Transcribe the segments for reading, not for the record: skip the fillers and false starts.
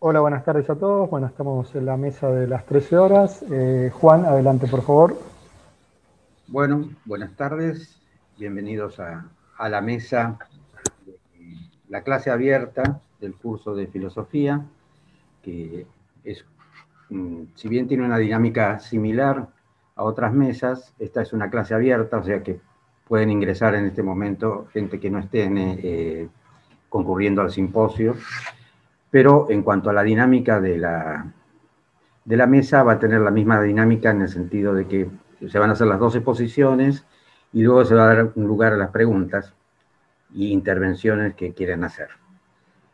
Hola, buenas tardes a todos. Bueno, estamos en la mesa de las 13 horas. Juan, adelante, por favor. Bueno, buenas tardes, bienvenidos a la mesa de la clase abierta del curso de filosofía, que es, si bien tiene una dinámica similar a otras mesas, esta es una clase abierta, o sea que pueden ingresar en este momento gente que no esté concurriendo al simposio, pero en cuanto a la dinámica de la mesa va a tener la misma dinámica en el sentido de que se van a hacer las dos exposiciones y luego se va a dar un lugar a las preguntas y intervenciones que quieren hacer.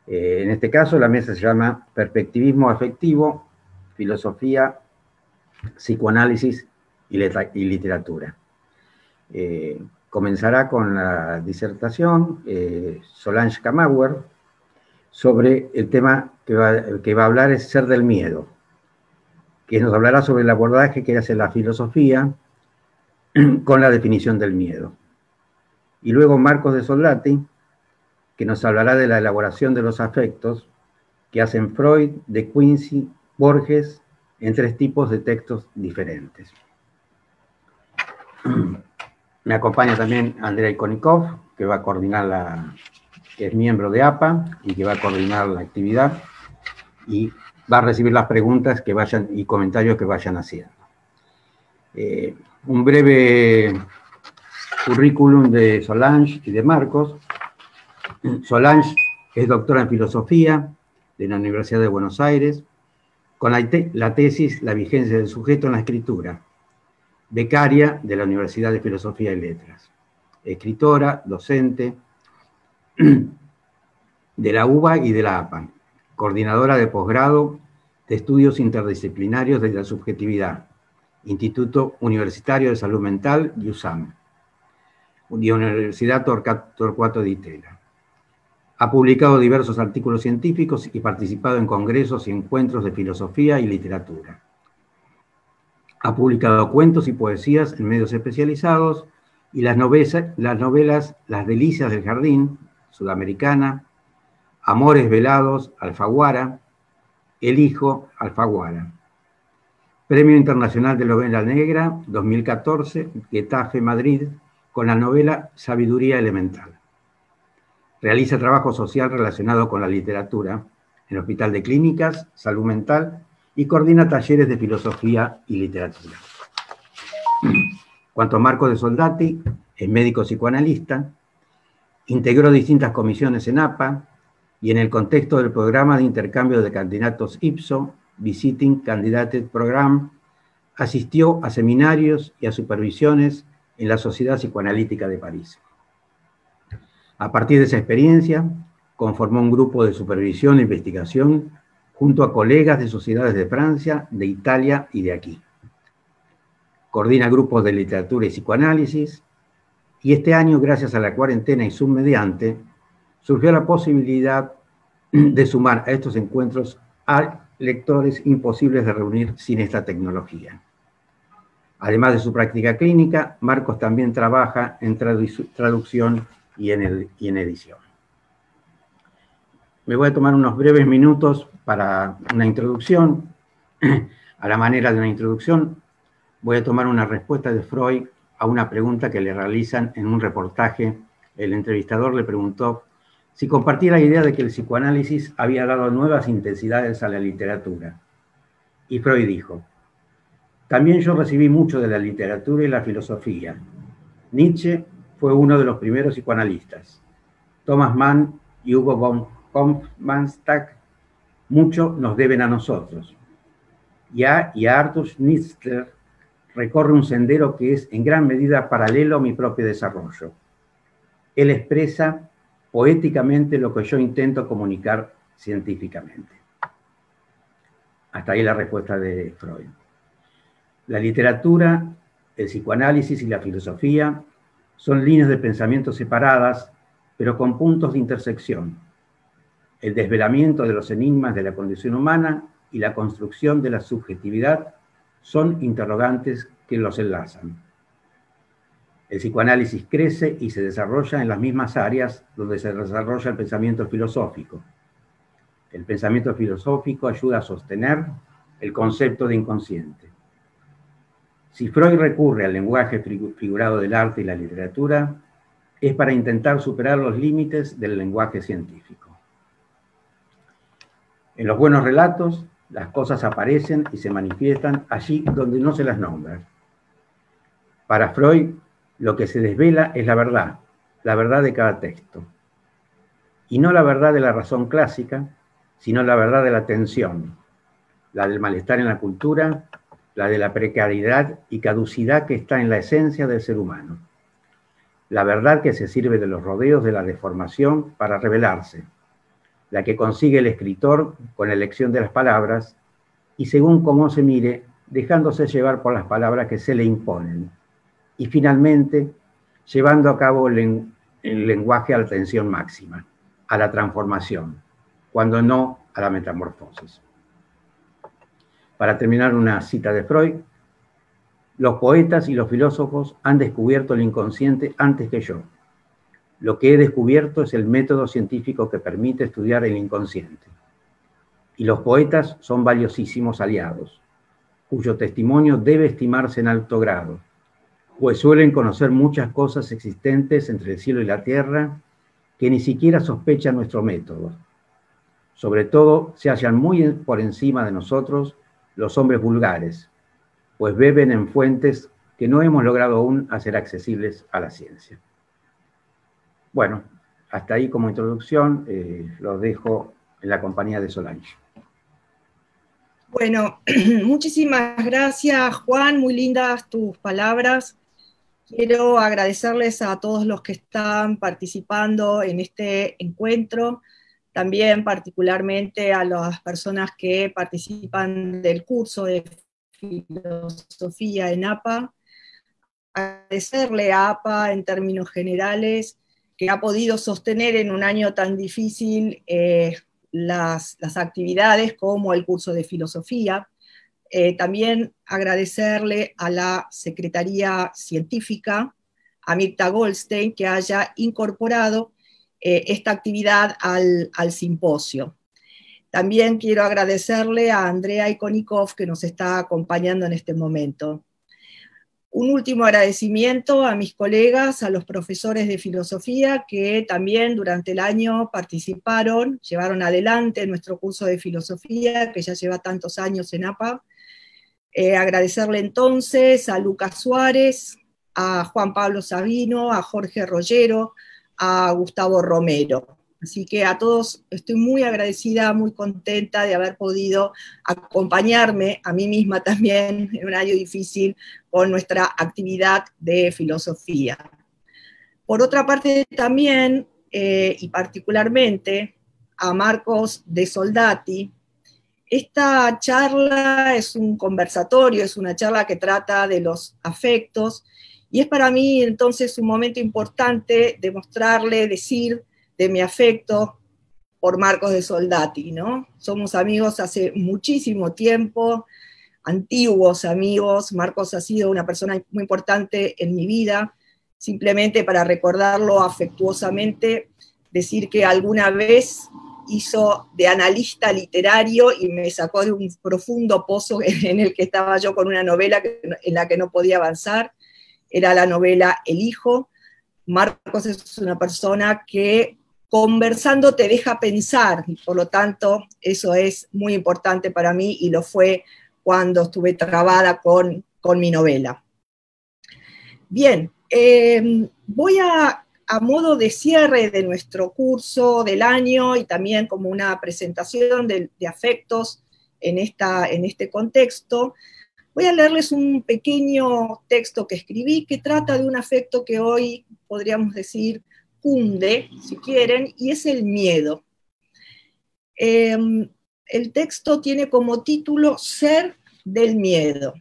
En este caso, la mesa se llama Perspectivismo Afectivo, Filosofía, Psicoanálisis y Literatura. Comenzará con la disertación Solange Camauer sobre el tema que va a hablar es Ser del Miedo, que nos hablará sobre el abordaje que hace la filosofía con la definición del miedo. Y luego Marcos de Soldati, que nos hablará de la elaboración de los afectos que hacen Freud, De Quincey, Borges, en tres tipos de textos diferentes. Me acompaña también Andrei Konikov, que va a coordinar que es miembro de APA y que va a coordinar la actividad y va a recibir las preguntas que vayan y comentarios que vayan haciendo. Un breve currículum de Solange y de Marcos. Solange es doctora en filosofía de la Universidad de Buenos Aires, con la tesis La vigencia del sujeto en la escritura, becaria de la Universidad de Filosofía y Letras, escritora, docente de la UBA y de la APA, coordinadora de posgrado de estudios interdisciplinarios de la subjetividad, Instituto Universitario de Salud Mental, USAM, Universidad Torcuato Di Tella. Ha publicado diversos artículos científicos y participado en congresos y encuentros de filosofía y literatura. Ha publicado cuentos y poesías en medios especializados y las novelas Las Delicias del Jardín, Sudamericana, Amores Velados, Alfaguara, El Hijo, Alfaguara. Premio Internacional de Novela Negra 2014, Getafe, Madrid, con la novela Sabiduría Elemental. Realiza trabajo social relacionado con la literatura en el Hospital de Clínicas, Salud Mental y coordina talleres de filosofía y literatura. Cuanto a Marcos de Soldati, es médico psicoanalista, integró distintas comisiones en APA y en el contexto del programa de intercambio de candidatos IPSO, Visiting Candidate Program, asistió a seminarios y a supervisiones en la Sociedad Psicoanalítica de París. A partir de esa experiencia, conformó un grupo de supervisión e investigación junto a colegas de sociedades de Francia, de Italia y de aquí. Coordina grupos de literatura y psicoanálisis, y este año, gracias a la cuarentena y Zoom mediante, surgió la posibilidad de sumar a estos encuentros a lectores imposibles de reunir sin esta tecnología. Además de su práctica clínica, Marcos también trabaja en traducción y en edición. Me voy a tomar unos breves minutos para una introducción. A la manera de una introducción, voy a tomar una respuesta de Freud a una pregunta que le realizan en un reportaje. El entrevistador le preguntó si compartía la idea de que el psicoanálisis había dado nuevas intensidades a la literatura. Y Freud dijo: también yo recibí mucho de la literatura y la filosofía. Nietzsche fue uno de los primeros psicoanalistas. Thomas Mann y Hugo von Hofmannsthal mucho nos deben a nosotros. Y a Arthur Schnitzler recorre un sendero que es en gran medida paralelo a mi propio desarrollo. Él expresa poéticamente lo que yo intento comunicar científicamente. Hasta ahí la respuesta de Freud. La literatura, el psicoanálisis y la filosofía son líneas de pensamiento separadas, pero con puntos de intersección. El desvelamiento de los enigmas de la condición humana y la construcción de la subjetividad son interrogantes que los enlazan. El psicoanálisis crece y se desarrolla en las mismas áreas donde se desarrolla el pensamiento filosófico. El pensamiento filosófico ayuda a sostener el concepto de inconsciente. Si Freud recurre al lenguaje figurado del arte y la literatura, es para intentar superar los límites del lenguaje científico. En los buenos relatos, las cosas aparecen y se manifiestan allí donde no se las nombra. Para Freud, lo que se desvela es la verdad de cada texto. Y no la verdad de la razón clásica, sino la verdad de la tensión, la del malestar en la cultura, la de la precariedad y caducidad que está en la esencia del ser humano. La verdad que se sirve de los rodeos de la deformación para revelarse, la que consigue el escritor con la elección de las palabras y según cómo se mire, dejándose llevar por las palabras que se le imponen, y finalmente llevando a cabo el lenguaje a la tensión máxima, a la transformación, cuando no a la metamorfosis. Para terminar, una cita de Freud: los poetas y los filósofos han descubierto el inconsciente antes que yo. Lo que he descubierto es el método científico que permite estudiar el inconsciente. Y los poetas son valiosísimos aliados, cuyo testimonio debe estimarse en alto grado, pues suelen conocer muchas cosas existentes entre el cielo y la tierra que ni siquiera sospecha nuestro método. Sobre todo, se hallan muy por encima de nosotros los hombres vulgares, pues beben en fuentes que no hemos logrado aún hacer accesibles a la ciencia. Bueno, hasta ahí como introducción, los dejo en la compañía de Solange. Bueno, muchísimas gracias, Juan, muy lindas tus palabras. Quiero agradecerles a todos los que están participando en este encuentro, también particularmente a las personas que participan del curso de filosofía en APA. Agradecerle a APA en términos generales que ha podido sostener en un año tan difícil las actividades como el curso de filosofía. También agradecerle a la Secretaría Científica, a Mirta Goldstein, que haya incorporado esta actividad al simposio. También quiero agradecerle a Andrea Ikonikov, que nos está acompañando en este momento. Un último agradecimiento a mis colegas, a los profesores de filosofía que también durante el año participaron, llevaron adelante nuestro curso de filosofía, que ya lleva tantos años en APA. Agradecerle entonces a Lucas Suárez, a Juan Pablo Sabino, a Jorge Rollero, a Gustavo Romero. Así que a todos estoy muy agradecida, muy contenta de haber podido acompañarme a mí misma también en un año difícil con nuestra actividad de filosofía. Por otra parte también, y particularmente, a Marcos de Soldati. Esta charla es un conversatorio, es una charla que trata de los afectos, y es para mí entonces un momento importante demostrarle, decir de mi afecto por Marcos de Soldati, ¿no? Somos amigos hace muchísimo tiempo, antiguos amigos. Marcos ha sido una persona muy importante en mi vida. Simplemente para recordarlo afectuosamente, decir que alguna vez hizo de analista literario y me sacó de un profundo pozo en el que estaba yo con una novela en la que no podía avanzar. Era la novela El Hijo. Marcos es una persona que conversando te deja pensar, y por lo tanto eso es muy importante para mí y lo fue cuando estuve trabada con mi novela. Bien, voy a modo de cierre de nuestro curso del año y también como una presentación de afectos en este contexto, voy a leerles un pequeño texto que escribí que trata de un afecto que hoy podríamos decir cunde, si quieren, y es el miedo. El texto tiene como título Ser del miedo.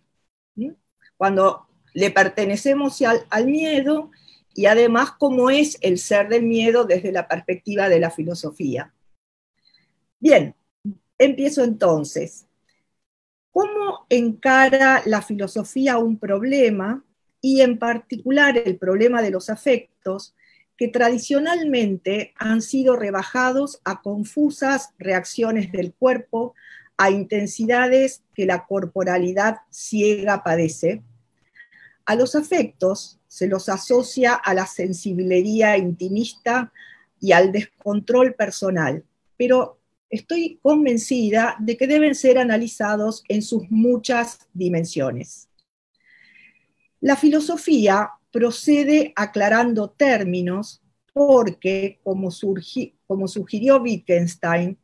Cuando le pertenecemos al miedo y además cómo es el ser del miedo desde la perspectiva de la filosofía. Bien, empiezo entonces. ¿Cómo encara la filosofía un problema, y en particular el problema de los afectos, que tradicionalmente han sido rebajados a confusas reacciones del cuerpo, a intensidades que la corporalidad ciega padece. A los afectos se los asocia a la sensiblería intimista y al descontrol personal, pero estoy convencida de que deben ser analizados en sus muchas dimensiones. La filosofía procede aclarando términos porque, como sugirió Wittgenstein,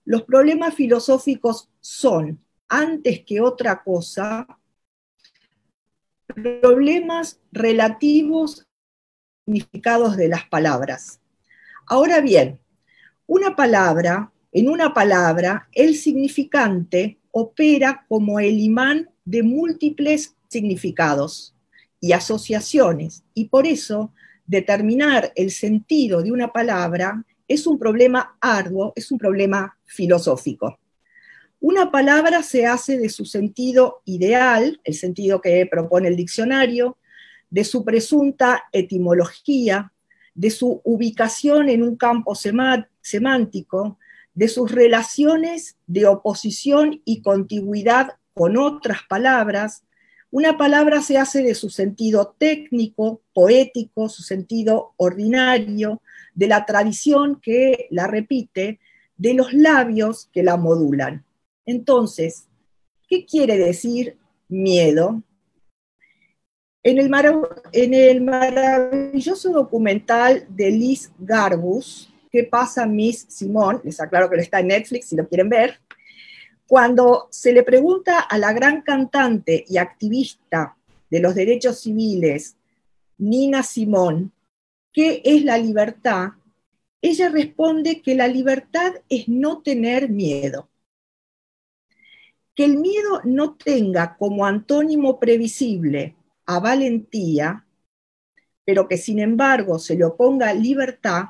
los problemas filosóficos son, antes que otra cosa, problemas relativos a los significados de las palabras. Ahora bien, en una palabra, el significante opera como el imán de múltiples significados y asociaciones, y por eso determinar el sentido de una palabra es un problema arduo, es un problema filosófico. Una palabra se hace de su sentido ideal, el sentido que propone el diccionario, de su presunta etimología, de su ubicación en un campo semántico, de sus relaciones de oposición y contigüidad con otras palabras. Una palabra se hace de su sentido técnico, poético, su sentido ordinario, de la tradición que la repite, de los labios que la modulan. Entonces, ¿qué quiere decir miedo? En el maravilloso documental de Liz Garbus, ¿Qué pasa, Miss Simone? Les aclaro que está en Netflix si lo quieren ver. Cuando se le pregunta a la gran cantante y activista de los derechos civiles, Nina Simone, ¿qué es la libertad? Ella responde que la libertad es no tener miedo. Que el miedo no tenga como antónimo previsible a valentía, pero que sin embargo se le oponga libertad,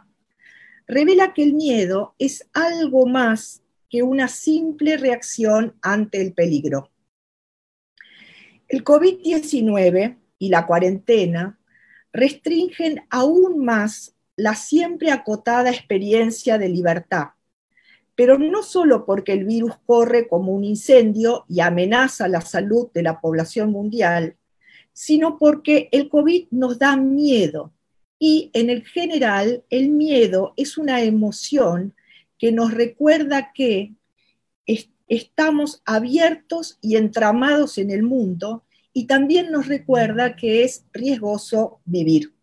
revela que el miedo es algo más que una simple reacción ante el peligro. El COVID-19 y la cuarentena restringen aún más la siempre acotada experiencia de libertad, pero no solo porque el virus corre como un incendio y amenaza la salud de la población mundial, sino porque el COVID nos da miedo, y en el general el miedo es una emoción que nos recuerda que estamos abiertos y entramados en el mundo, y también nos recuerda que es riesgoso vivir.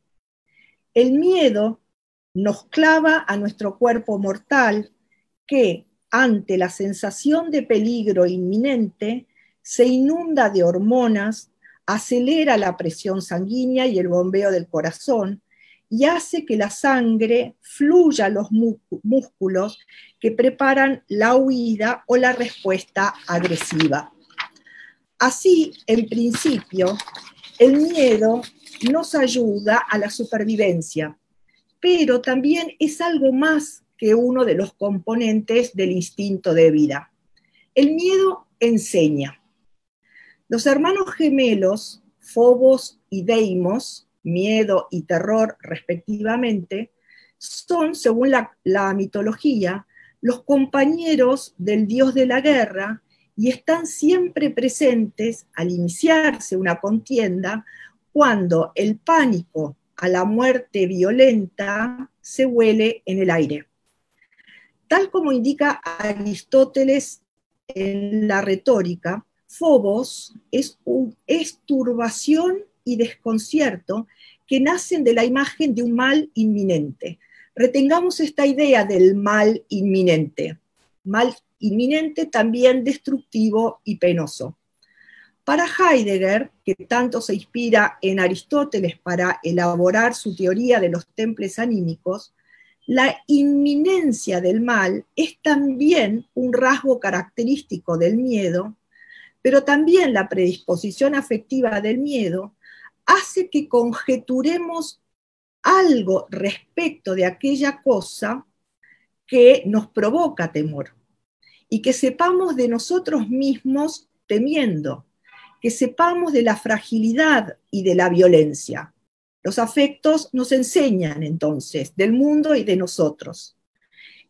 El miedo nos clava a nuestro cuerpo mortal, que ante la sensación de peligro inminente se inunda de hormonas, acelera la presión sanguínea y el bombeo del corazón, y hace que la sangre fluya a los músculos que preparan la huida o la respuesta agresiva. Así, en principio, el miedo nos ayuda a la supervivencia, pero también es algo más que uno de los componentes del instinto de vida. El miedo enseña. Los hermanos gemelos, Fobos y Deimos, miedo y terror respectivamente, son, según la mitología, los compañeros del dios de la guerra y están siempre presentes al iniciarse una contienda cuando el pánico a la muerte violenta se huele en el aire. Tal como indica Aristóteles en la retórica, Fobos es turbación y desconcierto que nacen de la imagen de un mal inminente. Retengamos esta idea del mal inminente también destructivo y penoso. Para Heidegger, que tanto se inspira en Aristóteles para elaborar su teoría de los temples anímicos, la inminencia del mal es también un rasgo característico del miedo, pero también la predisposición afectiva del miedo hace que conjeturemos algo respecto de aquella cosa que nos provoca temor y que sepamos de nosotros mismos temiendo, que sepamos de la fragilidad y de la violencia. Los afectos nos enseñan entonces del mundo y de nosotros.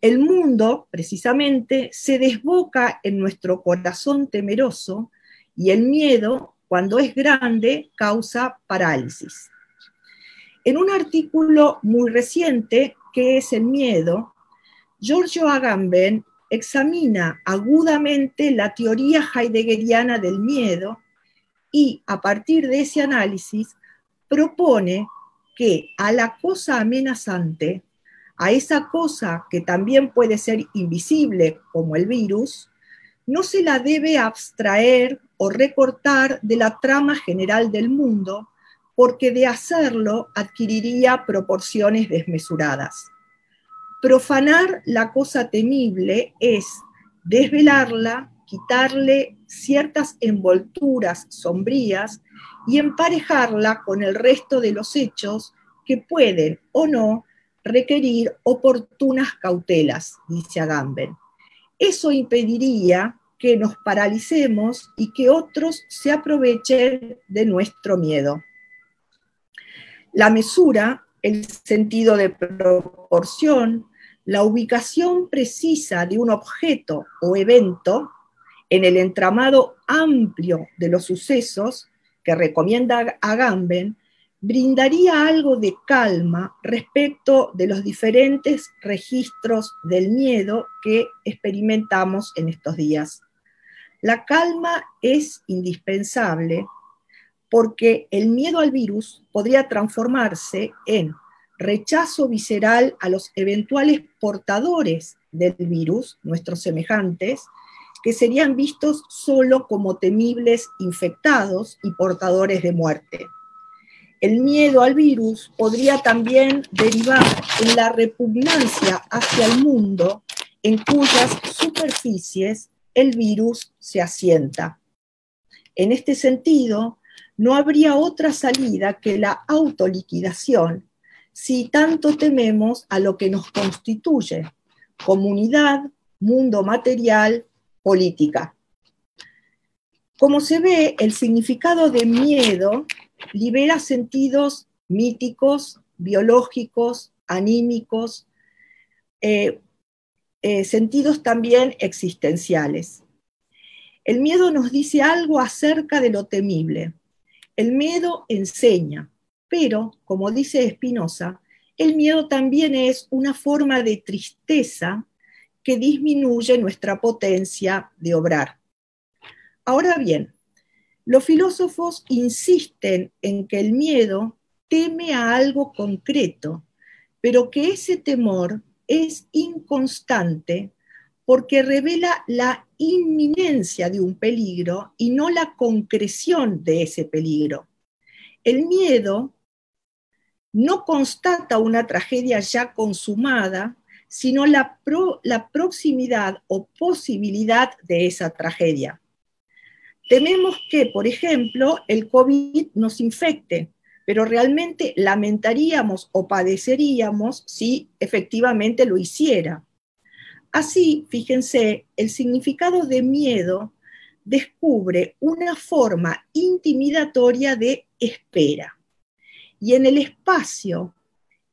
El mundo, precisamente, se desboca en nuestro corazón temeroso y el miedo, cuando es grande, causa parálisis. En un artículo muy reciente, ¿Qué es el miedo?, Giorgio Agamben examina agudamente la teoría heideggeriana del miedo y, a partir de ese análisis, propone que a la cosa amenazante, a esa cosa que también puede ser invisible, como el virus, no se la debe abstraer o recortar de la trama general del mundo, porque de hacerlo adquiriría proporciones desmesuradas. Profanar la cosa temible es desvelarla, quitarle ciertas envolturas sombrías y emparejarla con el resto de los hechos que pueden o no requerir oportunas cautelas, dice Agamben. Eso impediría que nos paralicemos y que otros se aprovechen de nuestro miedo. La mesura, el sentido de proporción, la ubicación precisa de un objeto o evento en el entramado amplio de los sucesos que recomienda Agamben, brindaría algo de calma respecto de los diferentes registros del miedo que experimentamos en estos días. La calma es indispensable porque el miedo al virus podría transformarse en rechazo visceral a los eventuales portadores del virus, nuestros semejantes, que serían vistos solo como temibles infectados y portadores de muerte. El miedo al virus podría también derivar en la repugnancia hacia el mundo en cuyas superficies el virus se asienta. En este sentido, no habría otra salida que la autoliquidación si tanto tememos a lo que nos constituye: comunidad, mundo material, política. Como se ve, el significado de miedo libera sentidos míticos, biológicos, anímicos, sentidos también existenciales. El miedo nos dice algo acerca de lo temible. El miedo enseña, pero, como dice Spinoza, el miedo también es una forma de tristeza que disminuye nuestra potencia de obrar. Ahora bien, los filósofos insisten en que el miedo teme a algo concreto, pero que ese temor es inconstante porque revela la inminencia de un peligro y no la concreción de ese peligro. El miedo no constata una tragedia ya consumada, sino la proximidad o posibilidad de esa tragedia. Tememos que, por ejemplo, el COVID nos infecte, pero realmente lamentaríamos o padeceríamos si efectivamente lo hiciera. Así, fíjense, el significado de miedo descubre una forma intimidatoria de espera. Y en el espacio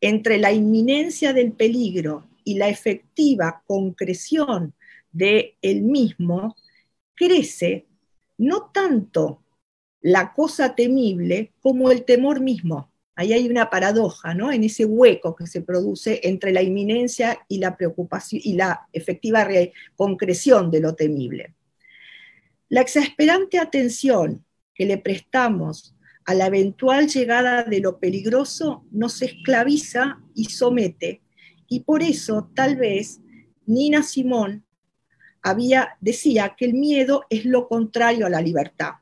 entre la inminencia del peligro y la efectiva concreción de él mismo, crece no tanto la cosa temible como el temor mismo. Ahí hay una paradoja, ¿no? En ese hueco que se produce entre la inminencia y la preocupación y la efectiva concreción de lo temible. La exasperante atención que le prestamos a la eventual llegada de lo peligroso nos esclaviza y somete, y por eso tal vez Nina Simone decía que el miedo es lo contrario a la libertad.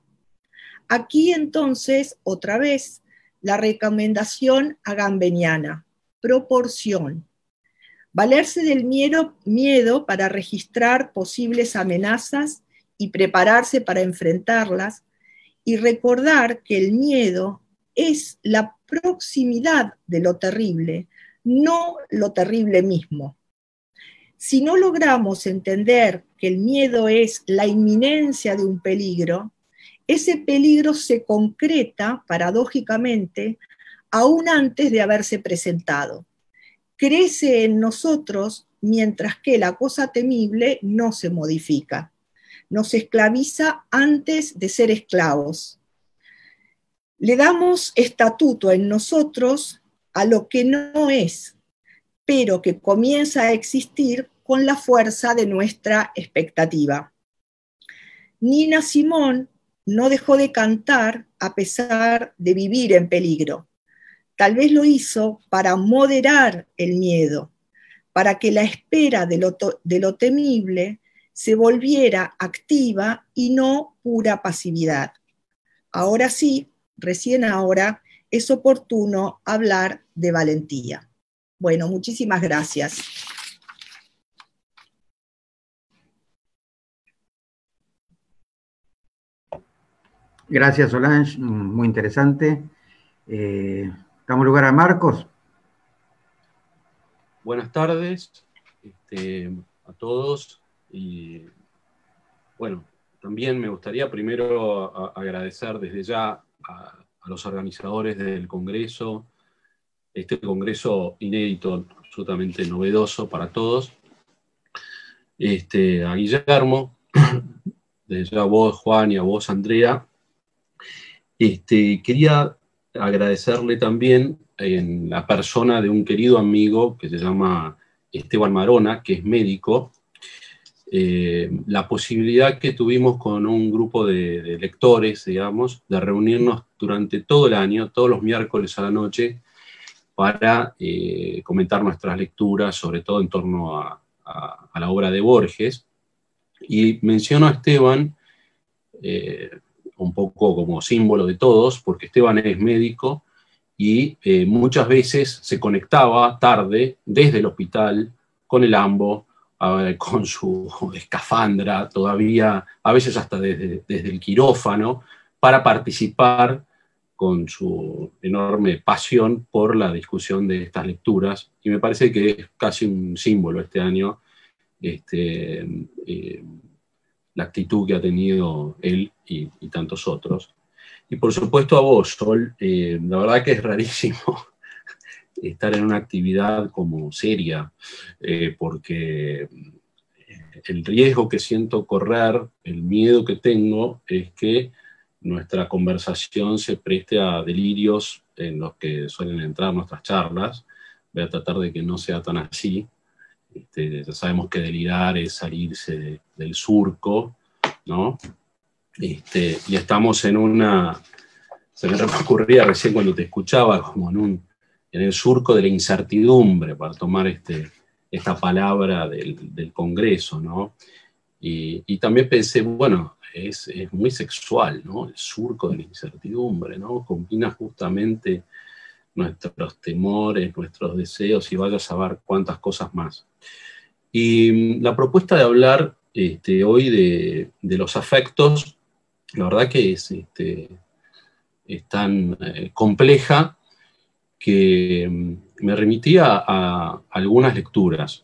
Aquí entonces, otra vez, la recomendación agambeniana: proporción. Valerse del miedo para registrar posibles amenazas y prepararse para enfrentarlas, y recordar que el miedo es la proximidad de lo terrible, no lo terrible mismo. Si no logramos entender que el miedo es la inminencia de un peligro, ese peligro se concreta, paradójicamente, aún antes de haberse presentado. Crece en nosotros mientras que la cosa temible no se modifica. Nos esclaviza antes de ser esclavos. Le damos estatuto en nosotros a lo que no es, pero que comienza a existir con la fuerza de nuestra expectativa. Nina Simone no dejó de cantar a pesar de vivir en peligro. Tal vez lo hizo para moderar el miedo, para que la espera de lo temible se volviera activa y no pura pasividad. Ahora sí, recién ahora, es oportuno hablar de valentía. Bueno, muchísimas gracias. Gracias, Solange, muy interesante. Damos lugar a Marcos. Buenas tardes a todos. Y bueno, también me gustaría primero agradecer desde ya a los organizadores del Congreso, este Congreso inédito, absolutamente novedoso para todos. A Guillermo, desde ya a vos, Juan, y a vos, Andrea. Quería agradecerle también en la persona de un querido amigo que se llama Esteban Marona, que es médico, la posibilidad que tuvimos con un grupo de lectores, digamos, de reunirnos durante todo el año, todos los miércoles a la noche, para comentar nuestras lecturas, sobre todo en torno a la obra de Borges. Y menciono a Esteban un poco como símbolo de todos, porque Esteban es médico y muchas veces se conectaba tarde desde el hospital con el AMBO, con su escafandra, todavía, a veces hasta desde el quirófano, para participar con su enorme pasión por la discusión de estas lecturas. Y me parece que es casi un símbolo este año, la actitud que ha tenido él y tantos otros. Y por supuesto a vos, Sol, la verdad que es rarísimo estar en una actividad como seria, porque el riesgo que siento correr, el miedo que tengo, es que nuestra conversación se preste a delirios en los que suelen entrar nuestras charlas. Voy a tratar de que no sea tan así. Ya sabemos que delirar es salirse del surco, ¿no? Y estamos en una... Se me ocurría recién cuando te escuchaba, como en el surco de la incertidumbre, para tomar esta palabra del Congreso, ¿no? Y también pensé, bueno, es muy sexual, ¿no? El surco de la incertidumbre, ¿no? Combina justamente nuestros temores, nuestros deseos, y vaya a saber cuántas cosas más. Y la propuesta de hablar hoy de los afectos, la verdad que es tan compleja que me remitía a algunas lecturas.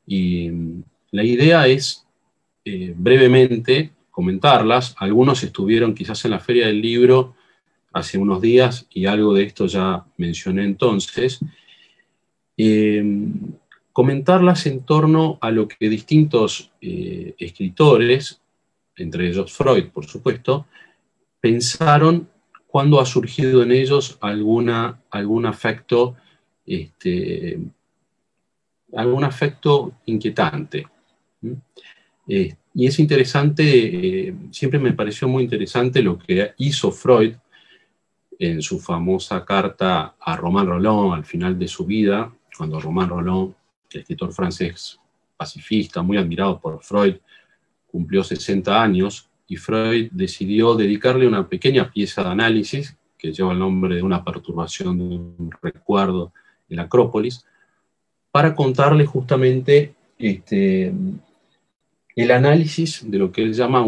Y la idea es brevemente comentarlas. Algunos estuvieron quizás en la Feria del Libro hace unos días y algo de esto ya mencioné entonces. Comentarlas en torno a lo que distintos escritores, entre ellos Freud, por supuesto, pensaron cuando ha surgido en ellos algún afecto inquietante. Y es interesante, siempre me pareció muy interesante lo que hizo Freud en su famosa carta a Romain Rolland al final de su vida, cuando Romain Rolland, el escritor francés pacifista, muy admirado por Freud, cumplió 60 años, y Freud decidió dedicarle una pequeña pieza de análisis, que lleva el nombre de una perturbación de un recuerdo en la Acrópolis, para contarle justamente el análisis de lo que él llama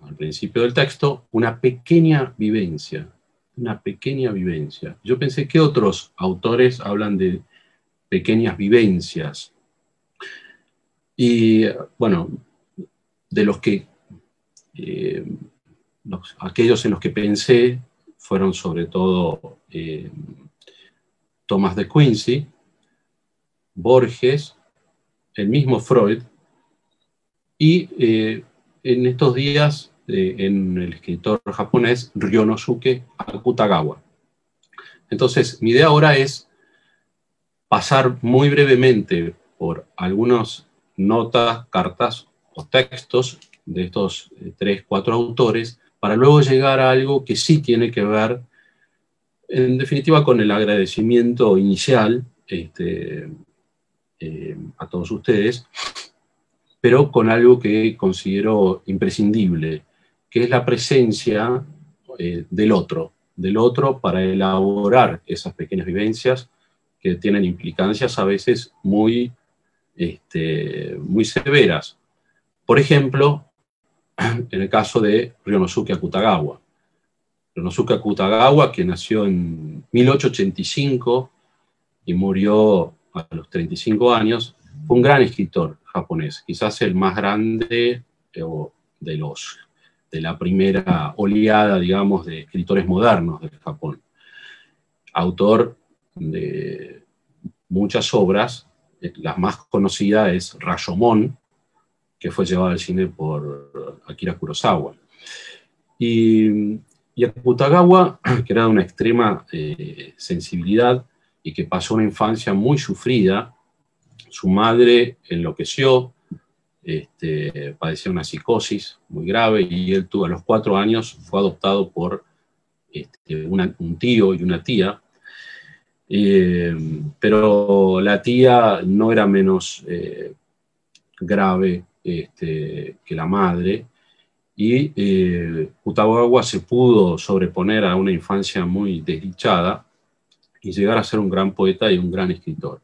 al principio del texto, una pequeña vivencia. Una pequeña vivencia. Yo pensé que otros autores hablan de pequeñas vivencias. Y bueno, de los que aquellos en los que pensé fueron sobre todo Thomas de Quincey, Borges, el mismo Freud, y en estos días en el escritor japonés Ryonosuke Akutagawa. Entonces, mi idea ahora es pasar muy brevemente por algunas notas, cartas o textos de estos 3, 4 autores, para luego llegar a algo que sí tiene que ver, en definitiva, con el agradecimiento inicial a todos ustedes, pero con algo que considero imprescindible, que es la presencia del otro para elaborar esas pequeñas vivencias que tienen implicancias a veces muy severas. Por ejemplo, en el caso de Ryonosuke Akutagawa. Ryonosuke Akutagawa, que nació en 1885 y murió a los 35 años, fue un gran escritor japonés, quizás el más grande de la primera oleada, digamos, de escritores modernos del Japón. Autor de muchas obras, la más conocida es Rashomon, que fue llevada al cine por Akira Kurosawa. Y Akutagawa, que era de una extrema sensibilidad y que pasó una infancia muy sufrida, su madre enloqueció, padecía una psicosis muy grave y él a los 4 años fue adoptado por un tío y una tía, pero la tía no era menos grave que la madre, y Akutagawa se pudo sobreponer a una infancia muy desdichada y llegar a ser un gran poeta y un gran escritor.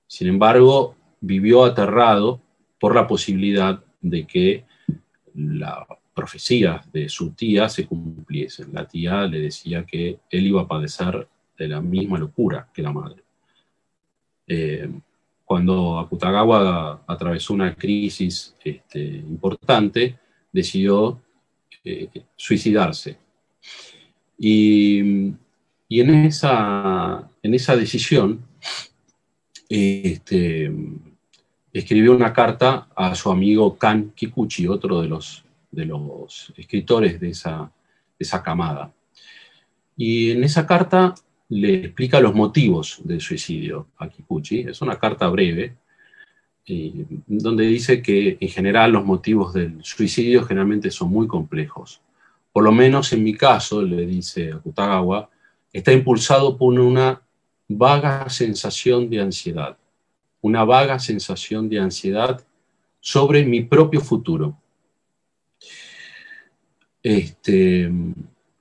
Sin embargo, vivió aterrado por la posibilidad de que la profecía de su tía se cumpliese. La tía le decía que él iba a padecer de la misma locura que la madre. Cuando Akutagawa atravesó una crisis importante, decidió suicidarse. Y en esa decisión escribió una carta a su amigo Kan Kikuchi, otro de los escritores de esa camada. Y en esa carta le explica los motivos del suicidio a Kikuchi. Es una carta breve, donde dice que en general los motivos del suicidio generalmente son muy complejos. Por lo menos en mi caso, le dice Akutagawa, está impulsado por una vaga sensación de ansiedad. Una vaga sensación de ansiedad sobre mi propio futuro.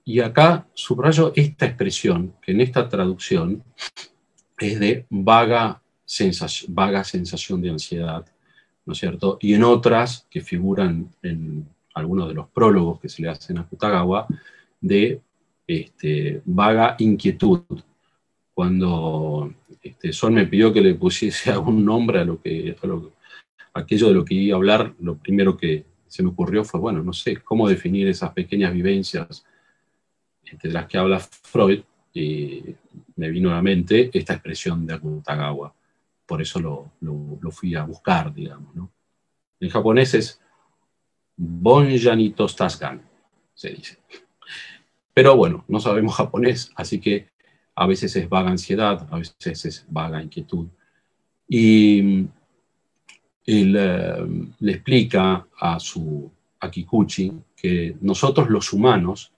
Y acá subrayo esta expresión, que en esta traducción es de vaga sensación de ansiedad, ¿no es cierto? Y en otras, que figuran en algunos de los prólogos que se le hacen a Akutagawa, de vaga inquietud. Cuando Sol me pidió que le pusiese algún nombre a aquello de lo que iba a hablar, lo primero que se me ocurrió fue, bueno, no sé, cómo definir esas pequeñas vivencias de las que habla Freud, y me vino a la mente esta expresión de Akutagawa. Por eso lo fui a buscar, digamos, ¿no? En japonés es Bonjani Tostasgan, se dice. Pero bueno, no sabemos japonés, así que a veces es vaga ansiedad, a veces es vaga inquietud. Y él le explica a Kikuchi que nosotros los humanos,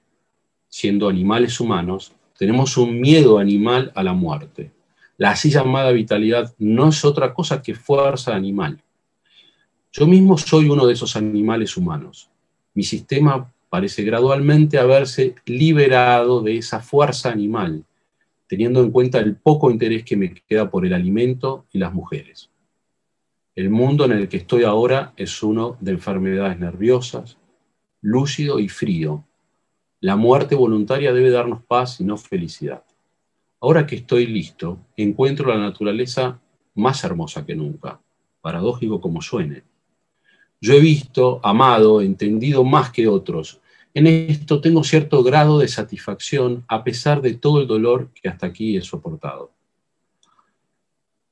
siendo animales humanos, tenemos un miedo animal a la muerte. La así llamada vitalidad no es otra cosa que fuerza animal. Yo mismo soy uno de esos animales humanos. Mi sistema parece gradualmente haberse liberado de esa fuerza animal, teniendo en cuenta el poco interés que me queda por el alimento y las mujeres. El mundo en el que estoy ahora es uno de enfermedades nerviosas, lúcido y frío. La muerte voluntaria debe darnos paz y no felicidad. Ahora que estoy listo, encuentro la naturaleza más hermosa que nunca, paradójico como suene. Yo he visto, amado, entendido más que otros. En esto tengo cierto grado de satisfacción a pesar de todo el dolor que hasta aquí he soportado.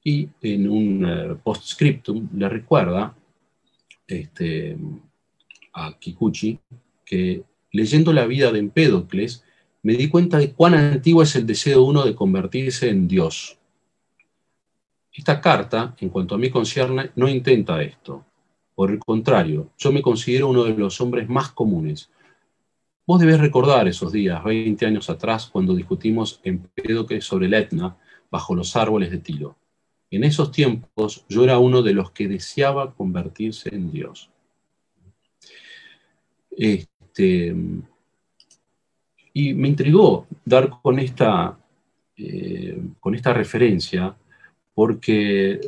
y en un postscriptum le recuerda a Kikuchi que leyendo la vida de Empédocles me di cuenta de cuán antiguo es el deseo de uno de convertirse en Dios. Esta carta, en cuanto a mí concierne, no intenta esto. Por el contrario, yo me considero uno de los hombres más comunes. Vos debés recordar esos días, 20 años atrás, cuando discutimos Empédocles sobre el Etna bajo los árboles de Tiro. En esos tiempos yo era uno de los que deseaba convertirse en Dios. Y me intrigó dar con esta referencia, porque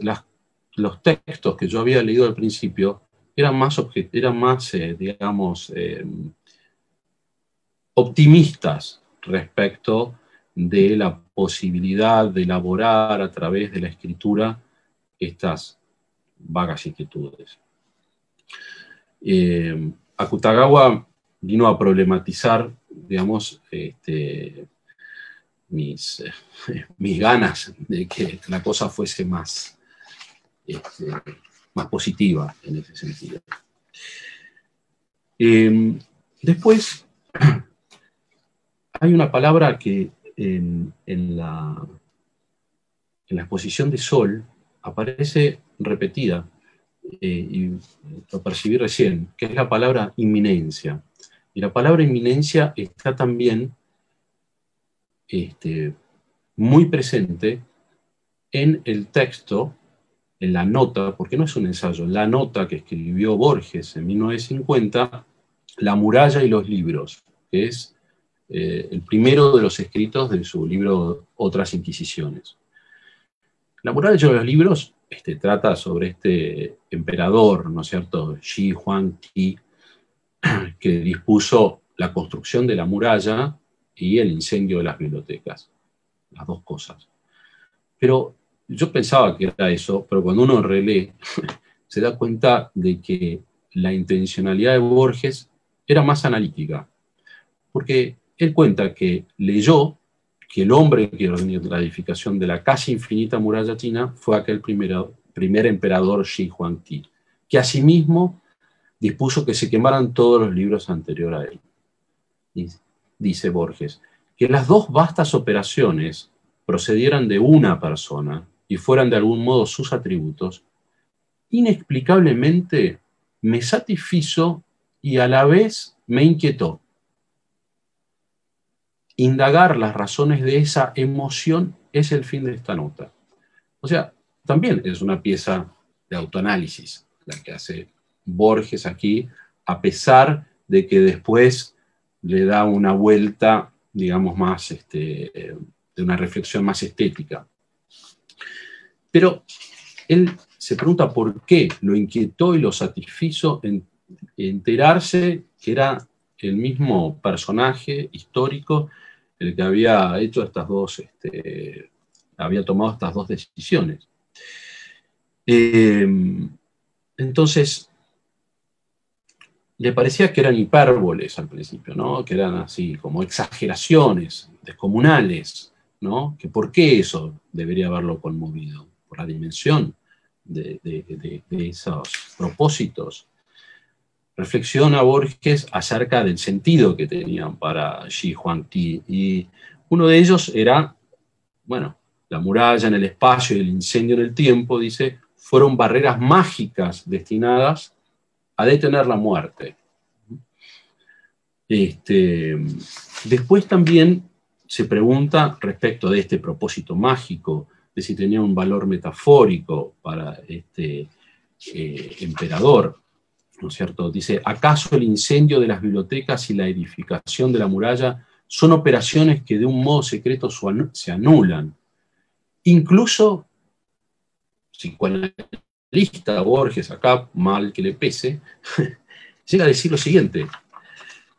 los textos que yo había leído al principio eran más digamos, optimistas respecto de la posibilidad de elaborar a través de la escritura estas vagas inquietudes. Akutagawa vino a problematizar, digamos, mis ganas de que la cosa fuese más positiva en ese sentido. Después, hay una palabra que en la exposición de Sol aparece repetida, y lo percibí recién, que es la palabra inminencia. Y la palabra inminencia está también muy presente en el texto, en la nota, porque no es un ensayo, en la nota que escribió Borges en 1950, La muralla y los libros, que es el primero de los escritos de su libro Otras Inquisiciones. La muralla y los libros trata sobre este emperador, ¿no es cierto?, Shi Huangdi, que dispuso la construcción de la muralla y el incendio de las bibliotecas, las dos cosas. Pero yo pensaba que era eso, pero cuando uno relee, se da cuenta de que la intencionalidad de Borges era más analítica, porque él cuenta que leyó que el hombre que ordenó la edificación de la casi infinita muralla china fue aquel primer emperador Shi Huangdi, que asimismo dispuso que se quemaran todos los libros anteriores a él. Y dice Borges, que las dos vastas operaciones procedieran de una persona y fueran de algún modo sus atributos, inexplicablemente me satisfizo y a la vez me inquietó. Indagar las razones de esa emoción es el fin de esta nota. O sea, también es una pieza de autoanálisis la que hace Borges aquí, a pesar de que después le da una vuelta, digamos, más de una reflexión más estética. Pero él se pregunta por qué lo inquietó y lo satisfizo en enterarse que era el mismo personaje histórico el que había hecho estas dos, había tomado estas dos decisiones. Entonces, le parecía que eran hipérboles al principio, ¿no? Que eran así como exageraciones descomunales, ¿no? Que por qué eso debería haberlo conmovido, por la dimensión de esos propósitos. Reflexiona Borges acerca del sentido que tenían para Shi Huangdi, y uno de ellos era, bueno, la muralla en el espacio y el incendio en el tiempo, dice, fueron barreras mágicas destinadas a detener la muerte. Después también se pregunta respecto de este propósito mágico, de si tenía un valor metafórico para este emperador, ¿no es cierto? Dice, ¿acaso el incendio de las bibliotecas y la edificación de la muralla son operaciones que de un modo secreto se anulan? Incluso, psicoanalista Borges, acá, mal que le pese, llega a decir lo siguiente.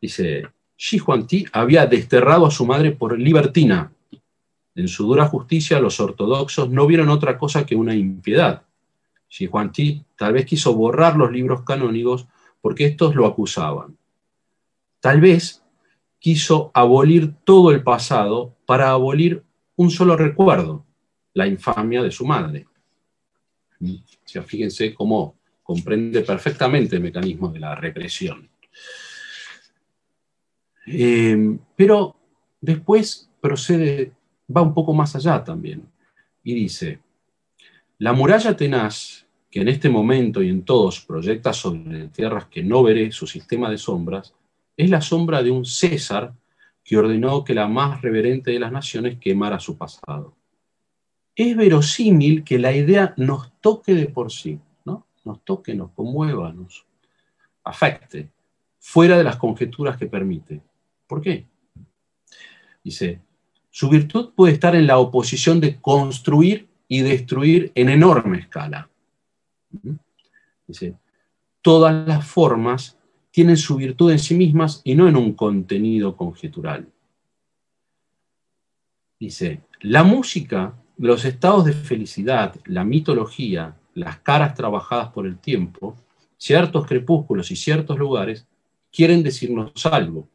Dice, Shi Huangdi había desterrado a su madre por libertina. En su dura justicia, los ortodoxos no vieron otra cosa que una impiedad. Shi Huangdi tal vez quiso borrar los libros canónigos porque estos lo acusaban. Tal vez quiso abolir todo el pasado para abolir un solo recuerdo, la infamia de su madre. O sea, fíjense cómo comprende perfectamente el mecanismo de la represión. Pero después procede, va un poco más allá también, y dice: la muralla tenaz, que en este momento y en todos proyecta sobre tierras que no veré su sistema de sombras, es la sombra de un César que ordenó que la más reverente de las naciones quemara su pasado. Es verosímil que la idea nos toque de por sí, ¿no? Nos toque, nos conmueva, nos afecte, fuera de las conjeturas que permite. ¿Por qué? Dice, su virtud puede estar en la oposición de construir y destruir en enorme escala. Dice, todas las formas tienen su virtud en sí mismas y no en un contenido conjetural. Dice, la música, los estados de felicidad, la mitología, las caras trabajadas por el tiempo, ciertos crepúsculos y ciertos lugares, quieren decirnos algo.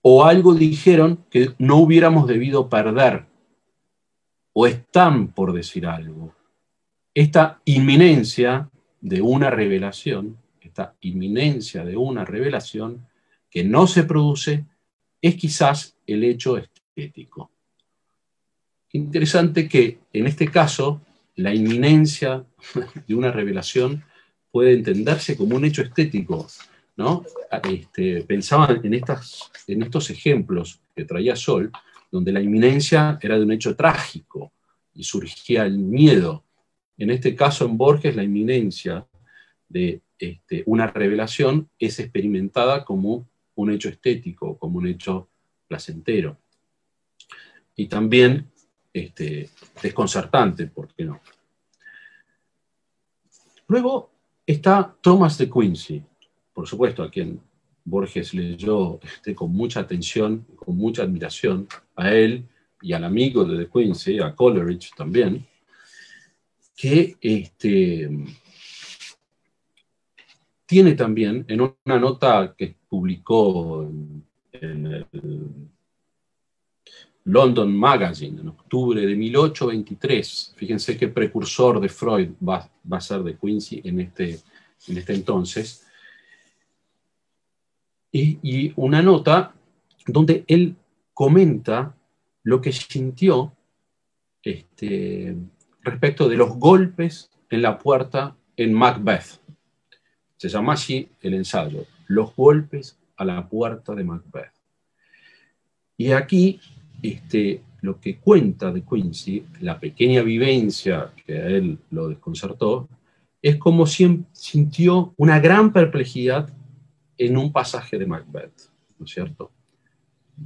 O algo dijeron que no hubiéramos debido perder. O están por decir algo. Esta inminencia de una revelación, que no se produce, es quizás el hecho estético. Interesante que en este caso la inminencia de una revelación puede entenderse como un hecho estético, ¿no? Pensaban en estos ejemplos que traía Sol, donde la inminencia era de un hecho trágico y surgía el miedo. En este caso, en Borges, la inminencia de una revelación es experimentada como un hecho estético, como un hecho placentero. Y también desconcertante, ¿por qué no? Luego está Thomas de Quincey, por supuesto, a quien Borges leyó con mucha atención, con mucha admiración, a él y al amigo de Quincey, a Coleridge también, que tiene también, en una nota que publicó en el London Magazine, en octubre de 1823, fíjense qué precursor de Freud va a ser de Quincey en este entonces, y una nota donde él comenta lo que sintió respecto de los golpes en la puerta en Macbeth. Se llama así el ensayo, Los golpes a la puerta de Macbeth. Y aquí lo que cuenta de Quincey, la pequeña vivencia que a él lo desconcertó, es como sintió una gran perplejidad en un pasaje de Macbeth, ¿no es cierto?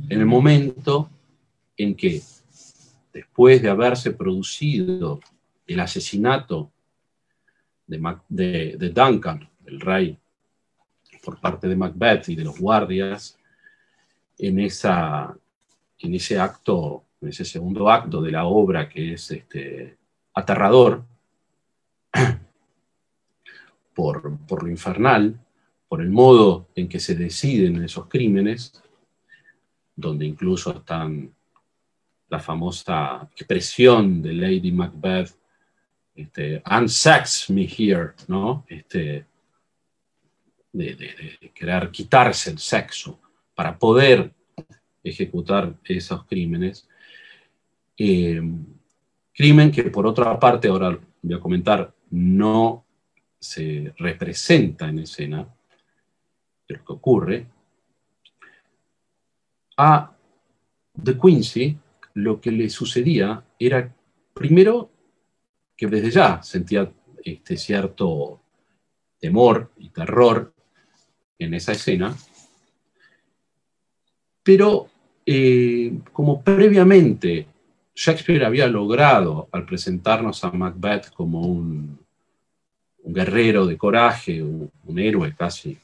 En el momento en que, después de haberse producido el asesinato de Duncan, el rey, por parte de Macbeth y de los guardias, en ese acto, en ese segundo acto de la obra que es aterrador, por lo infernal, por el modo en que se deciden esos crímenes, donde incluso están la famosa expresión de Lady Macbeth, unsex me here, ¿no? De querer quitarse el sexo para poder ejecutar esos crímenes. Crimen que, por otra parte, ahora voy a comentar, no se representa en escena, pero que ocurre. A De Quincey lo que le sucedía era, primero, que desde ya sentía cierto temor y terror en esa escena, pero como previamente Shakespeare había logrado, al presentarnos a Macbeth como un guerrero de coraje, un héroe casi,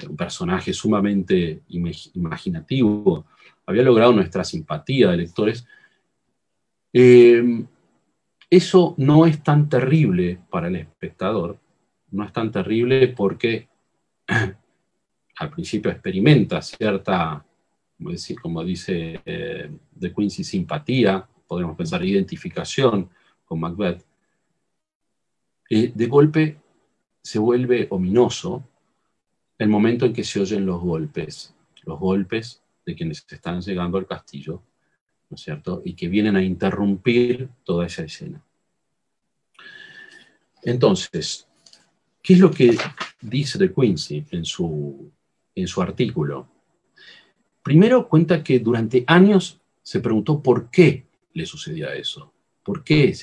un personaje sumamente imaginativo, había logrado nuestra simpatía de lectores, eso no es tan terrible para el espectador, no es tan terrible porque al principio experimenta cierta, como dice De Quincey, simpatía, podemos pensar identificación con Macbeth, de golpe se vuelve ominoso el momento en que se oyen los golpes de quienes están llegando al castillo, ¿no es cierto? Y que vienen a interrumpir toda esa escena. Entonces, ¿qué es lo que dice De Quincey en su artículo? Primero cuenta que durante años se preguntó por qué le sucedía eso, por qué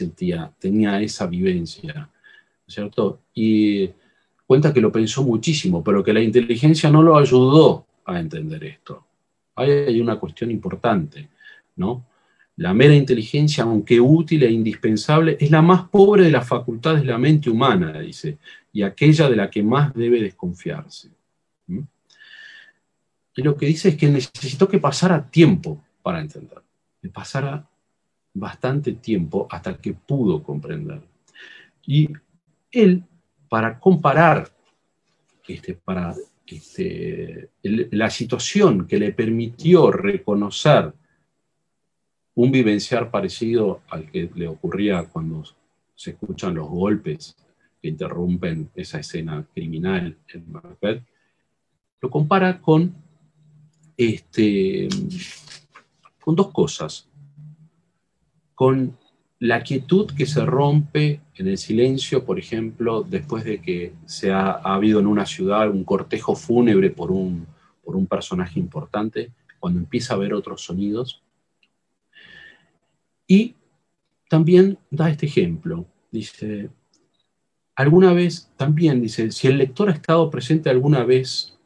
tenía esa vivencia, ¿no es cierto? Y cuenta que lo pensó muchísimo, pero que la inteligencia no lo ayudó a entender esto. Ahí hay una cuestión importante, ¿no? La mera inteligencia, aunque útil e indispensable, es la más pobre de las facultades de la mente humana, dice, y aquella de la que más debe desconfiarse. ¿Mm? Y lo que dice es que necesitó que pasara tiempo para entender, que pasara bastante tiempo hasta que pudo comprender. Y él, para comparar la situación que le permitió reconocer un vivenciar parecido al que le ocurría cuando se escuchan los golpes que interrumpen esa escena criminal en Macbeth, lo compara con dos cosas. Con la quietud que se rompe en el silencio, por ejemplo, después de que ha habido en una ciudad un cortejo fúnebre por un personaje importante, cuando empieza a haber otros sonidos. Y también da este ejemplo. Dice, alguna vez, también dice, si el lector ha estado presente alguna vez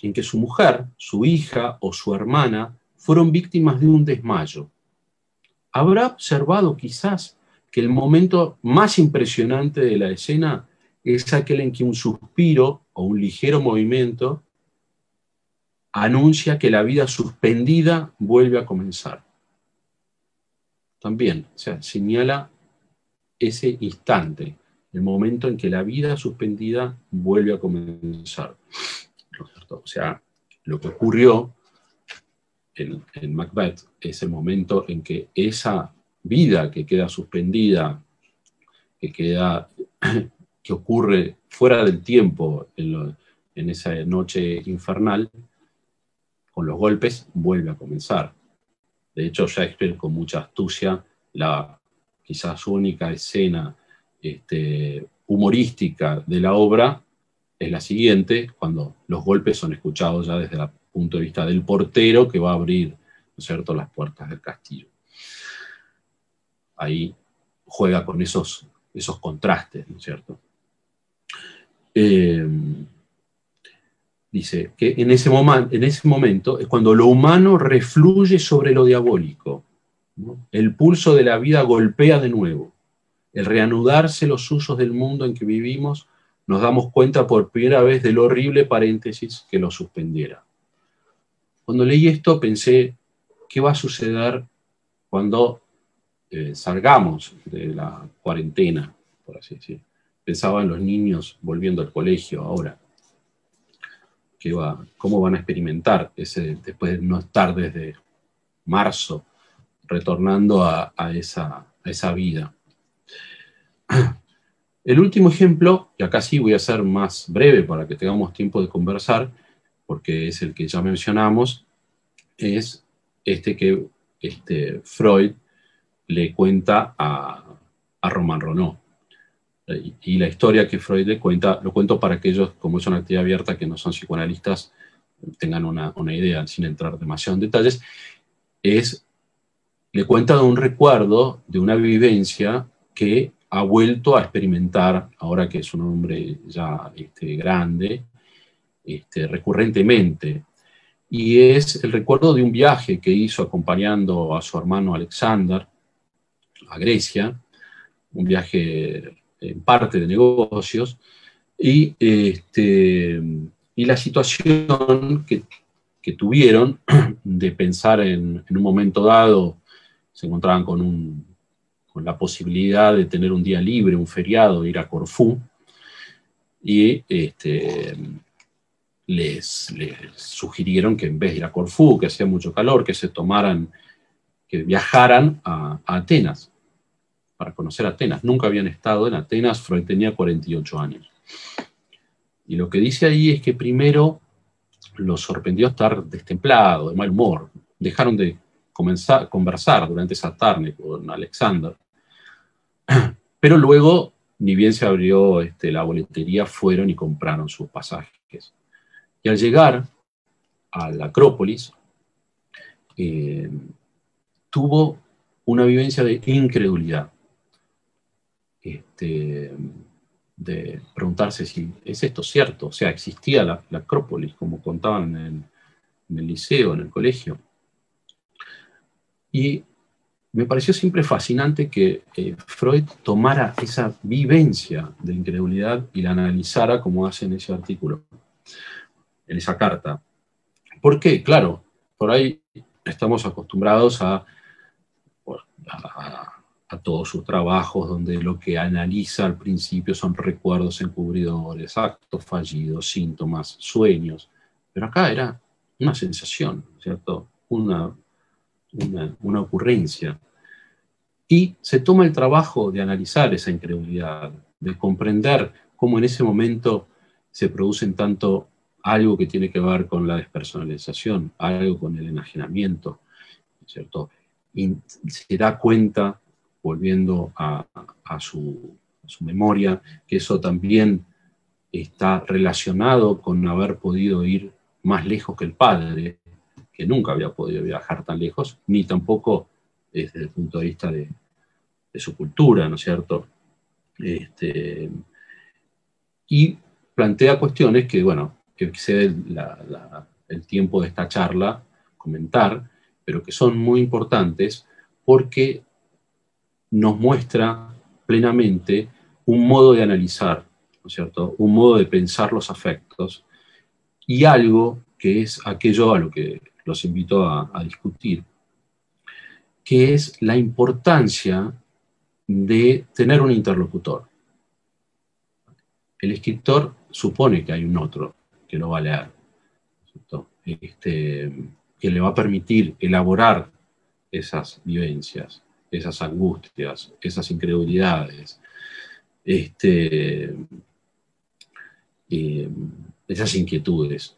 en que su mujer, su hija o su hermana fueron víctimas de un desmayo, habrá observado quizás que el momento más impresionante de la escena es aquel en que un suspiro o un ligero movimiento anuncia que la vida suspendida vuelve a comenzar. También, o sea, señala ese instante, el momento en que la vida suspendida vuelve a comenzar. O sea, lo que ocurrió en Macbeth es el momento en que esa vida que queda suspendida, que ocurre fuera del tiempo en esa noche infernal, con los golpes, vuelve a comenzar. De hecho, Shakespeare, con mucha astucia, la quizás única escena humorística de la obra es la siguiente, cuando los golpes son escuchados ya desde el punto de vista del portero que va a abrir, ¿no es cierto?, las puertas del castillo. Ahí juega con esos contrastes, ¿no es cierto? Dice que en ese momento es cuando lo humano refluye sobre lo diabólico, ¿no? El pulso de la vida golpea de nuevo. El reanudarse los usos del mundo en que vivimos, nos damos cuenta por primera vez del horrible paréntesis que lo suspendiera. Cuando leí esto pensé, ¿qué va a suceder cuando salgamos de la cuarentena, por así decir? Pensaba en los niños volviendo al colegio ahora. ¿Cómo van a experimentar después de no estar desde marzo retornando a esa vida? El último ejemplo, y acá sí voy a ser más breve para que tengamos tiempo de conversar, porque es el que ya mencionamos, es que Freud le cuenta a Romain Rolland. Y la historia que Freud le cuenta, lo cuento para aquellos, como es una actividad abierta, que no son psicoanalistas, tengan una idea sin entrar demasiado en detalles, le cuenta de un recuerdo, de una vivencia que ha vuelto a experimentar, ahora que es un hombre ya grande, recurrentemente. Y es el recuerdo de un viaje que hizo acompañando a su hermano Alexander a Grecia, un viaje en parte de negocios, y la situación que tuvieron de pensar en un momento dado, se encontraban con la posibilidad de tener un día libre, un feriado, ir a Corfú, y les sugirieron que en vez de ir a Corfú, que hacía mucho calor, que viajaran a Atenas. para conocer Atenas. Nunca habían estado en Atenas, Freud tenía 48 años. Y lo que dice ahí es que primero los sorprendió estar destemplado, de mal humor. Dejaron de conversar durante esa tarde con Alexander. Pero luego, ni bien se abrió la boletería, fueron y compraron sus pasajes. Y al llegar a la Acrópolis, tuvo una vivencia de incredulidad. De preguntarse si es esto cierto. O sea, existía la Acrópolis, como contaban en el liceo, en el colegio. Y me pareció siempre fascinante que Freud tomara esa vivencia de incredulidad y la analizara como hace en ese artículo, en esa carta. ¿Por qué? Claro, por ahí estamos acostumbrados a todos sus trabajos donde lo que analiza al principio son recuerdos encubridores, actos fallidos, síntomas, sueños. Pero acá era una sensación, ¿cierto? Una ocurrencia. Y se toma el trabajo de analizar esa incredulidad, de comprender cómo en ese momento se producen tanto algo que tiene que ver con la despersonalización, algo con el enajenamiento, ¿cierto? Y se da cuenta, volviendo a su memoria, que eso también está relacionado con haber podido ir más lejos que el padre, que nunca había podido viajar tan lejos, ni tampoco desde el punto de vista de su cultura, ¿no es cierto? Y plantea cuestiones que, bueno, que excede el tiempo de esta charla comentar, pero que son muy importantes porque nos muestra plenamente un modo de analizar, ¿no es cierto? Un modo de pensar los afectos y algo que es aquello a lo que los invito a discutir, que es la importancia de tener un interlocutor. El escritor supone que hay un otro que lo va a leer, ¿cierto? Que le va a permitir elaborar esas vivencias, esas angustias, esas incredulidades, esas inquietudes.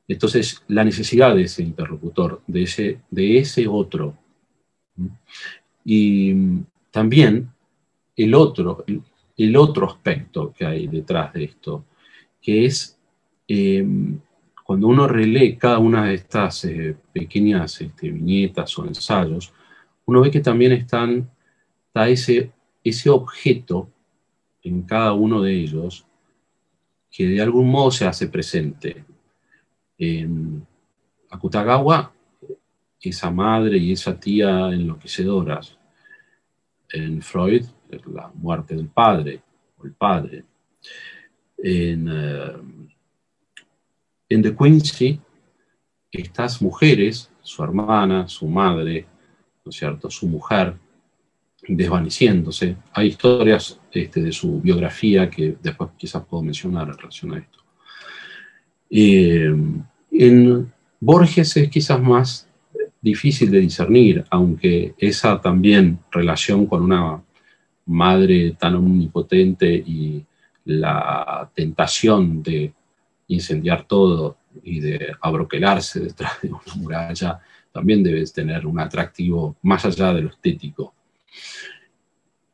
Entonces, la necesidad de ese interlocutor, de ese otro. Y también el otro aspecto que hay detrás de esto, que es cuando uno relee cada una de estas pequeñas viñetas o ensayos, uno ve que también está ese objeto en cada uno de ellos que de algún modo se hace presente. En Akutagawa, esa madre y esa tía enloquecedoras. En Freud, la muerte del padre, o el padre. En De Quincey, estas mujeres, su hermana, su madre, ¿no es cierto?, su mujer, desvaneciéndose. Hay historias de su biografía que después quizás puedo mencionar en relación a esto. En Borges es quizás más difícil de discernir, aunque esa también relación con una madre tan omnipotente y la tentación de incendiar todo y de abroquelarse detrás de una muralla también debe tener un atractivo más allá de lo estético.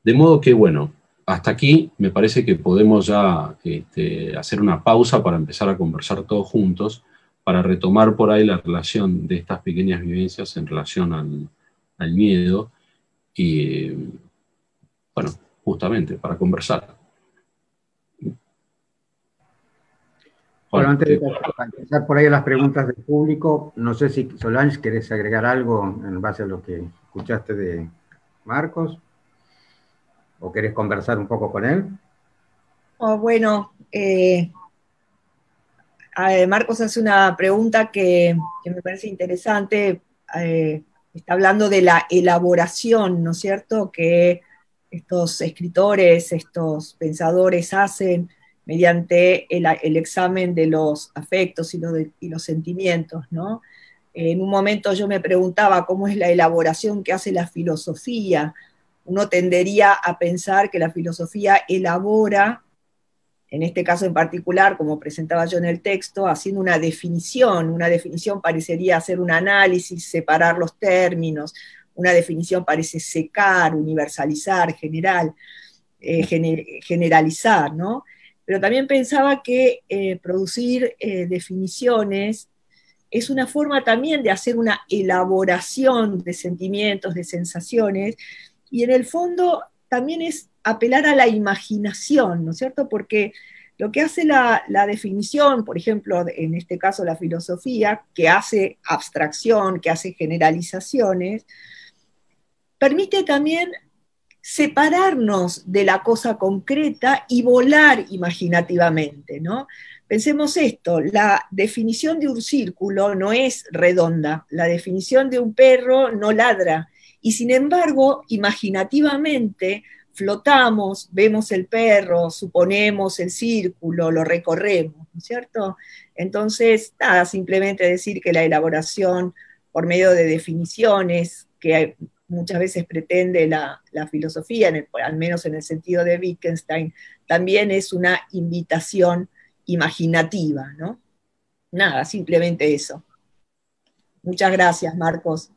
De modo que, bueno, hasta aquí me parece que podemos ya hacer una pausa para empezar a conversar todos juntos, para retomar por ahí la relación de estas pequeñas vivencias en relación al miedo y, bueno, justamente para conversar. Bueno, antes de empezar por ahí las preguntas del público, no sé si Solange querés agregar algo en base a lo que escuchaste de Marcos, o querés conversar un poco con él. Bueno, Marcos hace una pregunta que me parece interesante. Está hablando de la elaboración, ¿no es cierto?, que estos escritores, estos pensadores hacen mediante el examen de los afectos y los sentimientos, ¿no? En un momento yo me preguntaba cómo es la elaboración que hace la filosofía uno tendería a pensar que la filosofía elabora, en este caso en particular, como presentaba yo en el texto, haciendo una definición parecería hacer un análisis, separar los términos, una definición parece secar, universalizar, generalizar, ¿no? Pero también pensaba que producir definiciones es una forma también de hacer una elaboración de sentimientos, de sensaciones, y en el fondo también es apelar a la imaginación, ¿no es cierto? Porque lo que hace la definición, por ejemplo, en este caso la filosofía, que hace abstracción, que hace generalizaciones, permite también separarnos de la cosa concreta y volar imaginativamente, ¿no? Pensemos esto, la definición de un círculo no es redonda, la definición de un perro no ladra, y sin embargo, imaginativamente flotamos, vemos el perro, suponemos el círculo, lo recorremos, ¿no es cierto? Entonces, nada, simplemente decir que la elaboración por medio de definiciones que muchas veces pretende la filosofía, al menos en el sentido de Wittgenstein, también es una invitación imaginativa, ¿no? Nada, simplemente eso. Muchas gracias, Marcos.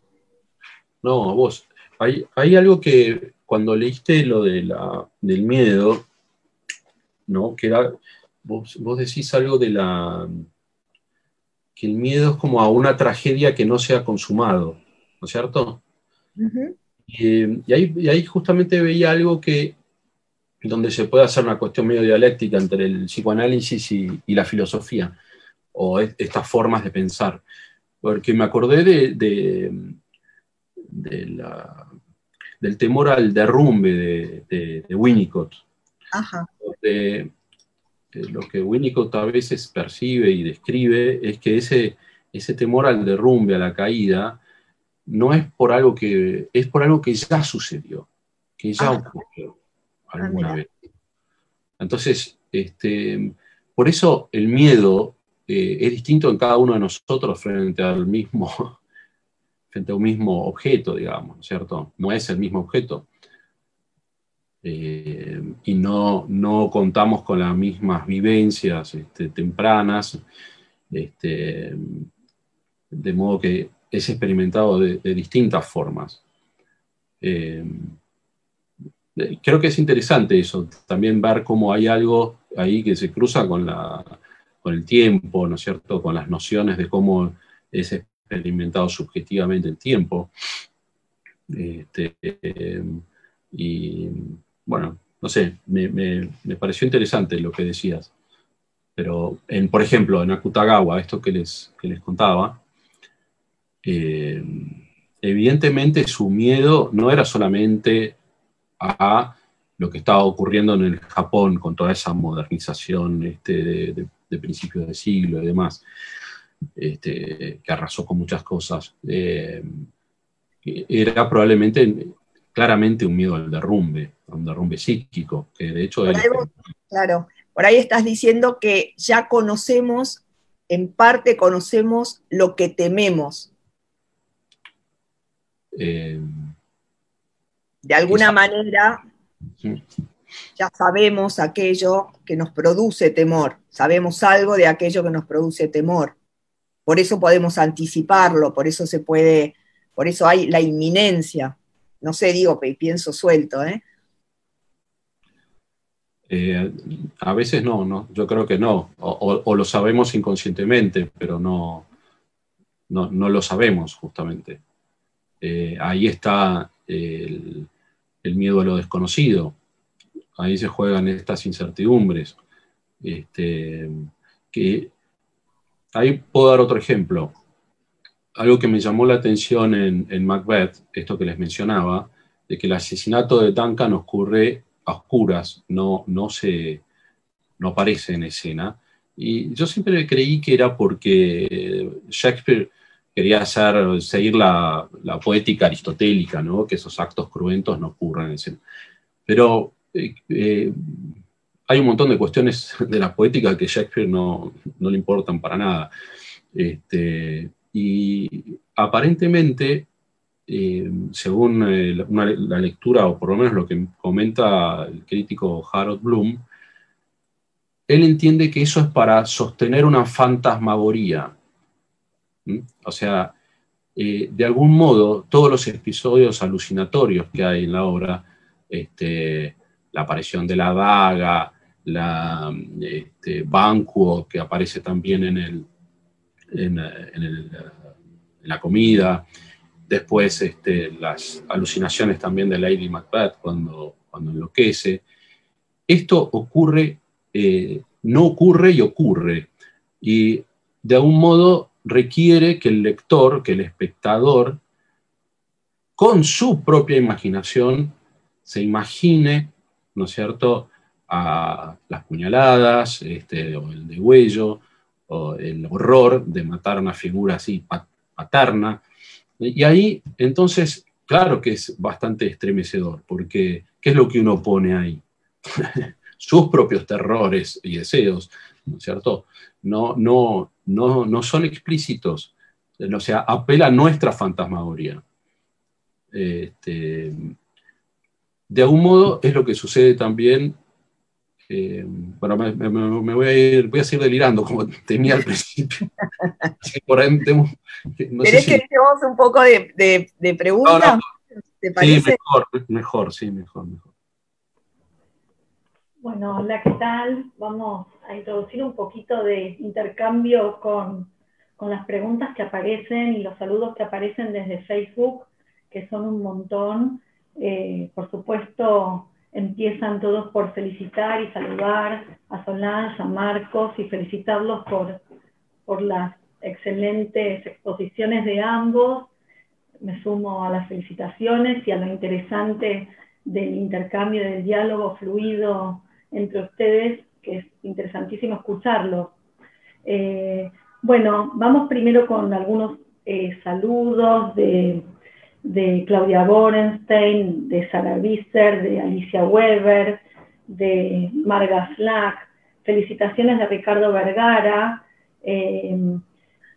No, a vos. Hay algo que cuando leíste lo del miedo, ¿no? Que era, vos decís algo que el miedo es como a una tragedia que no se ha consumado, ¿no es cierto? Uh-huh. Y ahí justamente veía algo donde se puede hacer una cuestión medio dialéctica entre el psicoanálisis y la filosofía, o estas formas de pensar. Porque me acordé del temor al derrumbe de Winnicott. Ajá. Lo que Winnicott a veces percibe y describe es que ese temor al derrumbe, a la caída, no es por algo es por algo que ya sucedió, que ya ocurrió alguna vez. Entonces, por eso el miedo es distinto en cada uno de nosotros frente a un mismo objeto, digamos, ¿cierto? No es el mismo objeto. Y no contamos con las mismas vivencias tempranas, de modo que es experimentado de distintas formas. Creo que es interesante eso, también ver cómo hay algo ahí que se cruza con el tiempo, ¿no es cierto?, con las nociones de cómo es experimentado subjetivamente el tiempo. Y bueno, no sé, me pareció interesante lo que decías. Pero, por ejemplo, en Akutagawa, esto que les contaba, evidentemente su miedo no era solamente a lo que estaba ocurriendo en el Japón con toda esa modernización de principios de siglo y demás, que arrasó con muchas cosas. Era claramente un miedo al derrumbe, a un derrumbe psíquico, que de hecho... Claro, por ahí estás diciendo que ya conocemos, en parte conocemos lo que tememos. De alguna manera, ya sabemos aquello que nos produce temor, sabemos algo de aquello que nos produce temor. Por eso podemos anticiparlo, por eso hay la inminencia. No sé, pienso suelto, ¿eh? A veces no, yo creo que no, o lo sabemos inconscientemente, pero no lo sabemos justamente. Ahí está el miedo a lo desconocido, ahí se juegan estas incertidumbres. Que ahí puedo dar otro ejemplo. Algo que me llamó la atención en Macbeth, esto que les mencionaba, de que el asesinato de Duncan ocurre a oscuras, no aparece en escena. Y yo siempre creí que era porque Shakespeare quería seguir la poética aristotélica, ¿no? Que esos actos cruentos no ocurran en escena. Pero hay un montón de cuestiones de la poética que a Shakespeare no le importan para nada. Y aparentemente según la lectura, o por lo menos lo que comenta el crítico Harold Bloom, él entiende que eso es para sostener una fantasmagoría. O sea, de algún modo, todos los episodios alucinatorios que hay en la obra, la aparición de la daga, Banquo, que aparece también en la comida, después las alucinaciones también de Lady Macbeth cuando enloquece. Esto ocurre, no ocurre y ocurre, y de algún modo requiere que el lector, que el espectador, con su propia imaginación, se imagine, ¿no es cierto?, a las puñaladas, o el degüello, o el horror de matar a una figura así paterna. Y ahí, entonces, claro que es bastante estremecedor, porque ¿qué es lo que uno pone ahí? Sus propios terrores y deseos, ¿no es cierto? No son explícitos, o sea, apela a nuestra fantasmagoría. De algún modo es lo que sucede también. Bueno, me voy a seguir delirando como tenía al principio. Por ahí no ¿Querés que hagamos un poco de preguntas? No. ¿Te parece? Sí, mejor. Bueno, hola, ¿qué tal? Vamos a introducir un poquito de intercambio con las preguntas que aparecen y los saludos que aparecen desde Facebook, que son un montón. Por supuesto, empiezan todos por felicitar y saludar a Solange, a Marcos, y felicitarlos por las excelentes exposiciones de ambos. Me sumo a las felicitaciones y a lo interesante del intercambio, del diálogo fluido entre ustedes, que es interesantísimo escucharlo. Bueno, vamos primero con algunos saludos de Claudia Borenstein, de Sara Visser, de Alicia Weber, de Marga Slack, felicitaciones de Ricardo Vergara,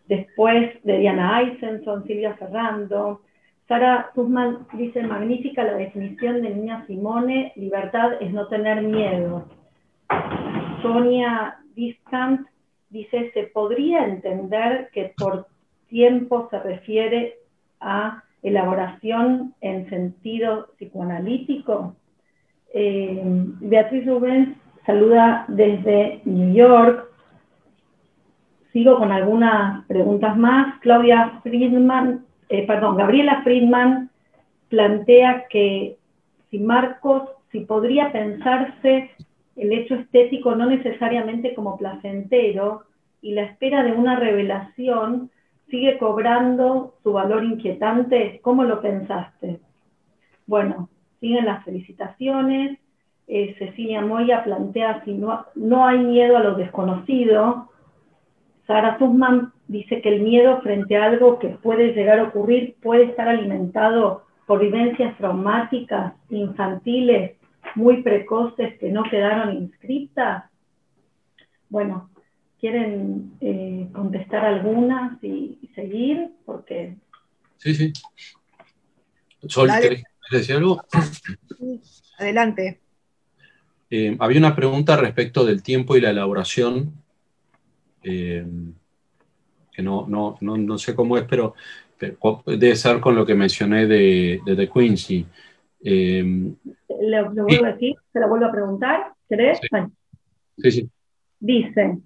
después de Diana Eisenson, Silvia Ferrando. Sara Sussman dice, magnífica la definición de Nina Simone, libertad es no tener miedo. Sonia Discant dice, ¿se podría entender que por tiempo se refiere a elaboración en sentido psicoanalítico? Beatriz Rubens saluda desde New York. Sigo con algunas preguntas más. Gabriela Friedman plantea que si podría pensarse el hecho estético no necesariamente como placentero, y la espera de una revelación sigue cobrando su valor inquietante. ¿Cómo lo pensaste? Bueno, siguen las felicitaciones. Cecilia Moya plantea si no hay miedo a lo desconocido. Sara Sussman dice que el miedo frente a algo que puede llegar a ocurrir puede estar alimentado por vivencias traumáticas infantiles muy precoces que no quedaron inscritas. Bueno, ¿quieren contestar algunas y seguir? Porque... Sí. Sol, ¿querés decir algo? Sí, adelante. Había una pregunta respecto del tiempo y la elaboración, que no sé cómo es, pero debe ser con lo que mencioné de De Quincey. ¿Lo vuelvo a decir? ¿Se lo vuelvo a preguntar? ¿Querés? Sí. Dice,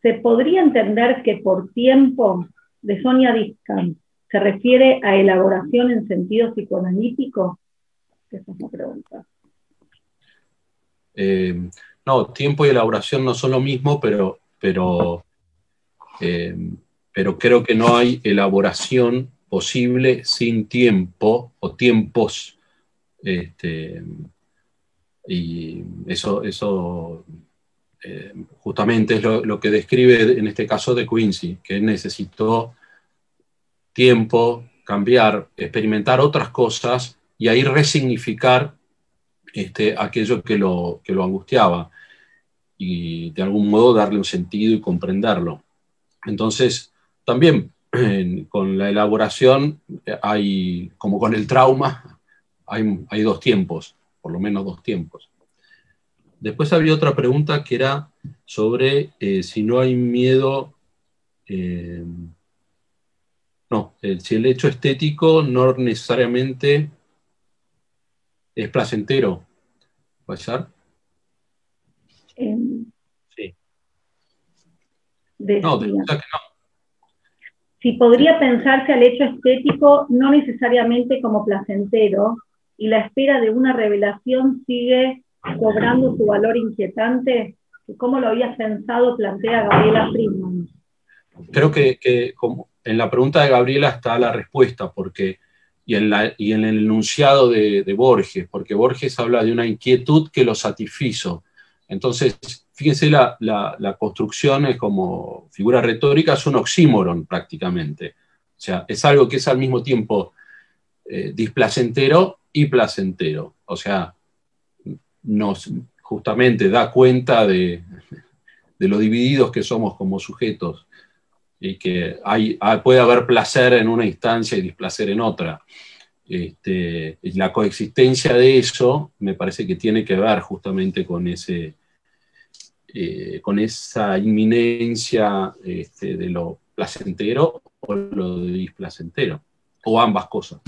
¿se podría entender que por tiempo, de Sonia Discan, se refiere a elaboración en sentido psicoanalítico? Esa es la pregunta. No, tiempo y elaboración no son lo mismo, pero creo que no hay elaboración posible sin tiempo o tiempos. Y eso justamente es lo que describe en este caso De Quincey, que necesitó tiempo, cambiar, experimentar otras cosas y ahí resignificar aquello que lo angustiaba y de algún modo darle un sentido y comprenderlo. Entonces, también con la elaboración hay, como con el trauma, hay dos tiempos, por lo menos dos tiempos. Después había otra pregunta que era sobre si no hay miedo, si el hecho estético no necesariamente es placentero. ¿Puede ser? Sí. Decía, no, que no. Si podría pensarse al hecho estético no necesariamente como placentero, y la espera de una revelación sigue cobrando su valor inquietante, ¿cómo lo habías pensado? Plantea Gabriela Friedman. Creo que como en la pregunta de Gabriela está la respuesta, porque, y en el enunciado de Borges, porque Borges habla de una inquietud que lo satisfizo. Entonces, fíjense, la construcción es como figura retórica, es un oxímoron prácticamente. O sea, es algo que es al mismo tiempo displacentero y placentero. O sea, nos justamente da cuenta de lo divididos que somos como sujetos, y que puede haber placer en una instancia y displacer en otra. La coexistencia de eso me parece que tiene que ver justamente con esa inminencia de lo placentero o lo displacentero, o ambas cosas.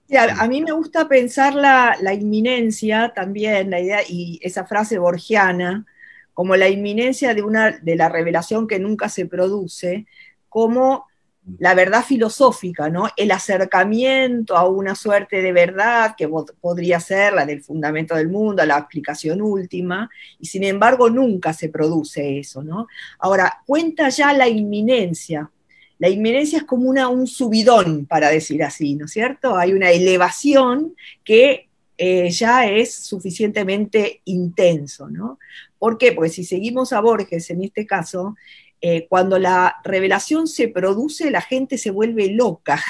Sí, a mí me gusta pensar la inminencia también, la idea, y esa frase borgiana, como la inminencia de la revelación que nunca se produce, como la verdad filosófica, ¿no? El acercamiento a una suerte de verdad que podría ser la del fundamento del mundo, la aplicación última, y sin embargo nunca se produce eso, ¿no? Ahora, cuenta ya la inminencia. La inminencia es como un subidón, para decir así, ¿no es cierto? Hay una elevación que ya es suficientemente intenso, ¿no? ¿Por qué? Porque si seguimos a Borges en este caso, cuando la revelación se produce, la gente se vuelve loca,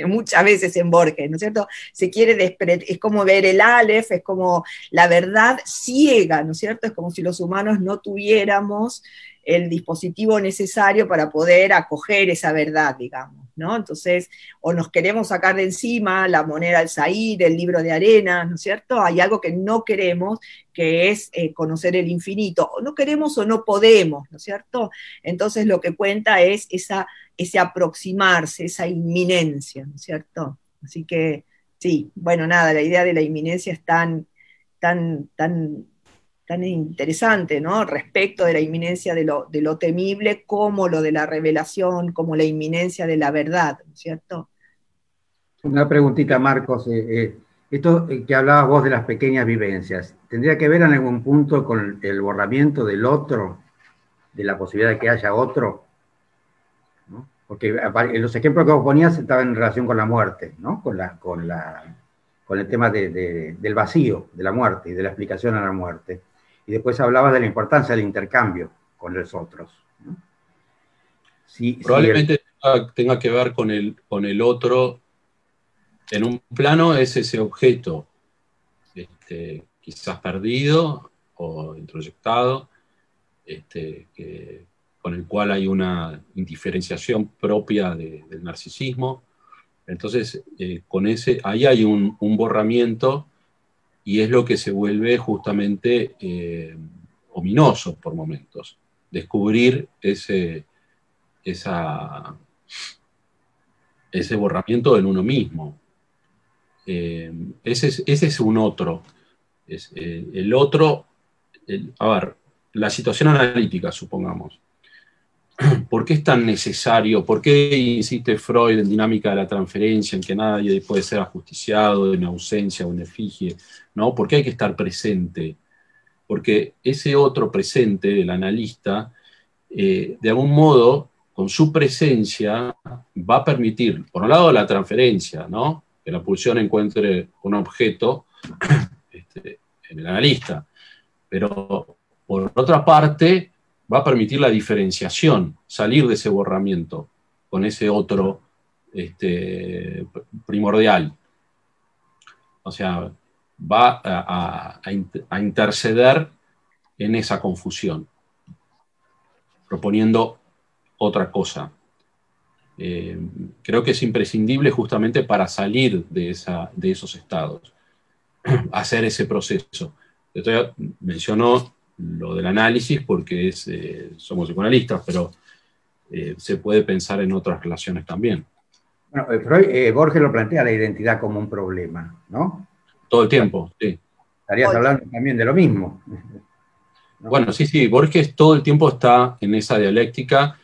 muchas veces en Borges, ¿no es cierto? Se quiere es como ver el Aleph, es como la verdad ciega, ¿no es cierto? Es como si los humanos no tuviéramos el dispositivo necesario para poder acoger esa verdad, digamos, ¿no? Entonces, o nos queremos sacar de encima la moneda al Said, el libro de arena, ¿no es cierto? Hay algo que no queremos, que es conocer el infinito, o no queremos o no podemos, ¿no es cierto? Entonces lo que cuenta es ese aproximarse, esa inminencia, ¿no es cierto? Así que, sí, bueno, nada, la idea de la inminencia es tan interesante, ¿no? Respecto de la inminencia de lo temible, como lo de la revelación, como la inminencia de la verdad, ¿no es cierto? Una preguntita, Marcos. Esto que hablabas vos de las pequeñas vivencias, ¿tendría que ver en algún punto con el borramiento del otro, de la posibilidad de que haya otro? ¿No? Porque en los ejemplos que vos ponías estaban en relación con la muerte, ¿no? Con el tema del vacío, de la muerte y de la explicación a la muerte. Y después hablabas de la importancia del intercambio con los otros, ¿no? Probablemente tenga que ver con el otro. En un plano es ese objeto, quizás perdido o introyectado, con el cual hay una indiferenciación propia del narcisismo. Entonces, ahí hay un borramiento, y es lo que se vuelve justamente ominoso por momentos. Descubrir ese borramiento en uno mismo. Ese es un otro. El otro, a ver, la situación analítica, supongamos. ¿Por qué es tan necesario? ¿Por qué insiste Freud en dinámica de la transferencia, en que nadie puede ser ajusticiado en ausencia o en efigie? ¿No? ¿Por qué hay que estar presente? Porque ese otro presente del analista, de algún modo, con su presencia, va a permitir, por un lado, la transferencia, ¿no? Que la pulsión encuentre un objeto en el analista, pero por otra parte va a permitir la diferenciación, salir de ese borramiento con ese otro primordial. O sea, va a interceder en esa confusión, proponiendo otra cosa. creo que es imprescindible justamente para salir de esos estados, hacer ese proceso. Entonces, mencionó lo del análisis porque somos psicoanalistas, pero se puede pensar en otras relaciones también. Bueno, Borges lo plantea la identidad como un problema, ¿no? Todo el tiempo, sí. Estarías hablando también de lo mismo, ¿no? Bueno, sí, Borges todo el tiempo está en esa dialéctica.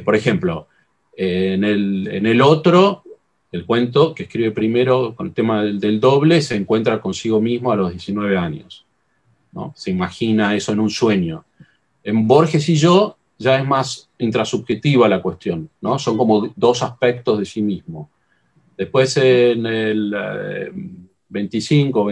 Por ejemplo, en el otro, el cuento que escribe primero con el tema del doble, se encuentra consigo mismo a los 19 años, ¿no? Se imagina eso en un sueño. En Borges y yo ya es más intrasubjetiva la cuestión, ¿no? Son como dos aspectos de sí mismo. Después en el 25,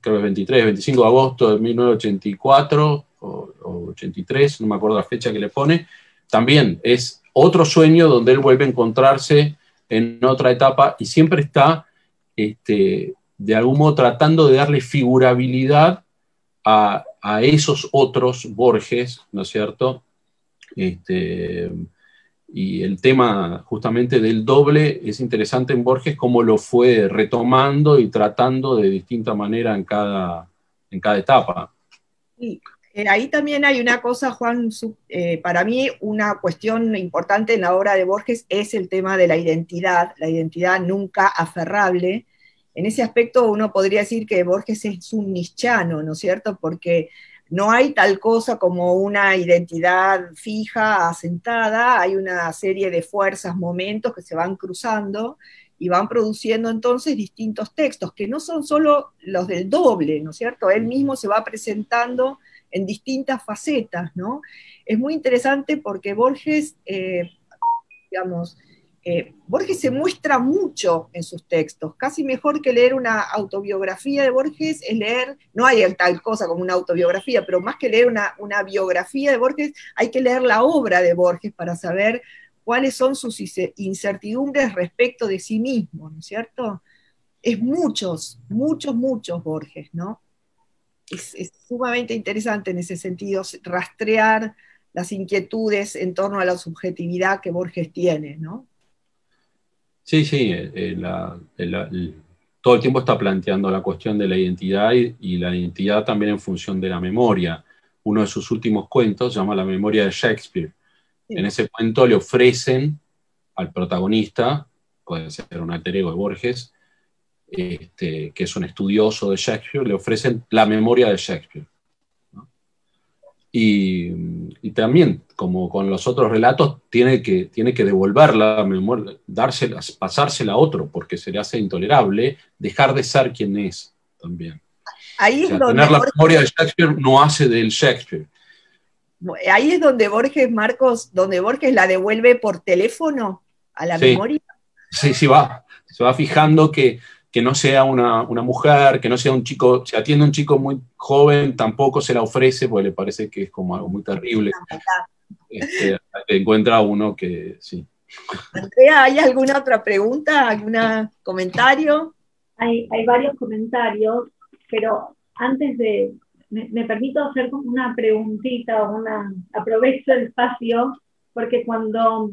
creo que 23, 25 de agosto de 1984 o 83, no me acuerdo la fecha que le pone, también es otro sueño donde él vuelve a encontrarse en otra etapa y siempre está, de algún modo, tratando de darle figurabilidad a esos otros Borges, ¿no es cierto? Y el tema justamente del doble es interesante en Borges, cómo lo fue retomando y tratando de distinta manera en cada etapa. Sí. Ahí también hay una cosa, Juan, para mí una cuestión importante en la obra de Borges es el tema de la identidad nunca aferrable. En ese aspecto uno podría decir que Borges es un nietzscheano, ¿no es cierto? Porque no hay tal cosa como una identidad fija, asentada, hay una serie de fuerzas, momentos que se van cruzando y van produciendo entonces distintos textos, que no son solo los del doble, ¿no es cierto? Él mismo se va presentando en distintas facetas, ¿no? Es muy interesante porque Borges, Borges se muestra mucho en sus textos, casi mejor que leer una autobiografía de Borges es leer, no hay tal cosa como una autobiografía, pero más que leer una biografía de Borges, hay que leer la obra de Borges para saber cuáles son sus incertidumbres respecto de sí mismo, ¿no es cierto? Es muchos Borges, ¿no? Es sumamente interesante en ese sentido rastrear las inquietudes en torno a la subjetividad que Borges tiene, ¿no? Sí, todo el tiempo está planteando la cuestión de la identidad y la identidad también en función de la memoria. Uno de sus últimos cuentos se llama La memoria de Shakespeare. Sí. En ese cuento le ofrecen al protagonista, puede ser un alter ego de Borges, que es un estudioso de Shakespeare, le ofrecen la memoria de Shakespeare, ¿no? Y también, como con los otros relatos, tiene que devolver la memoria, pasársela a otro, porque se le hace intolerable dejar de ser quien es también. Ahí es donde tener la memoria de Shakespeare no hace del Shakespeare. Ahí es donde Borges, Marcos, donde Borges la devuelve por teléfono a la memoria. Sí, se va fijando que no sea una mujer, que no sea un chico, si atiende a un chico muy joven, tampoco se la ofrece, porque le parece que es como algo muy terrible. Encuentra uno que sí. Andrea, ¿hay alguna otra pregunta? ¿Algún comentario? Hay varios comentarios, pero antes de... Me permito hacer una preguntita, aprovecho el espacio, porque cuando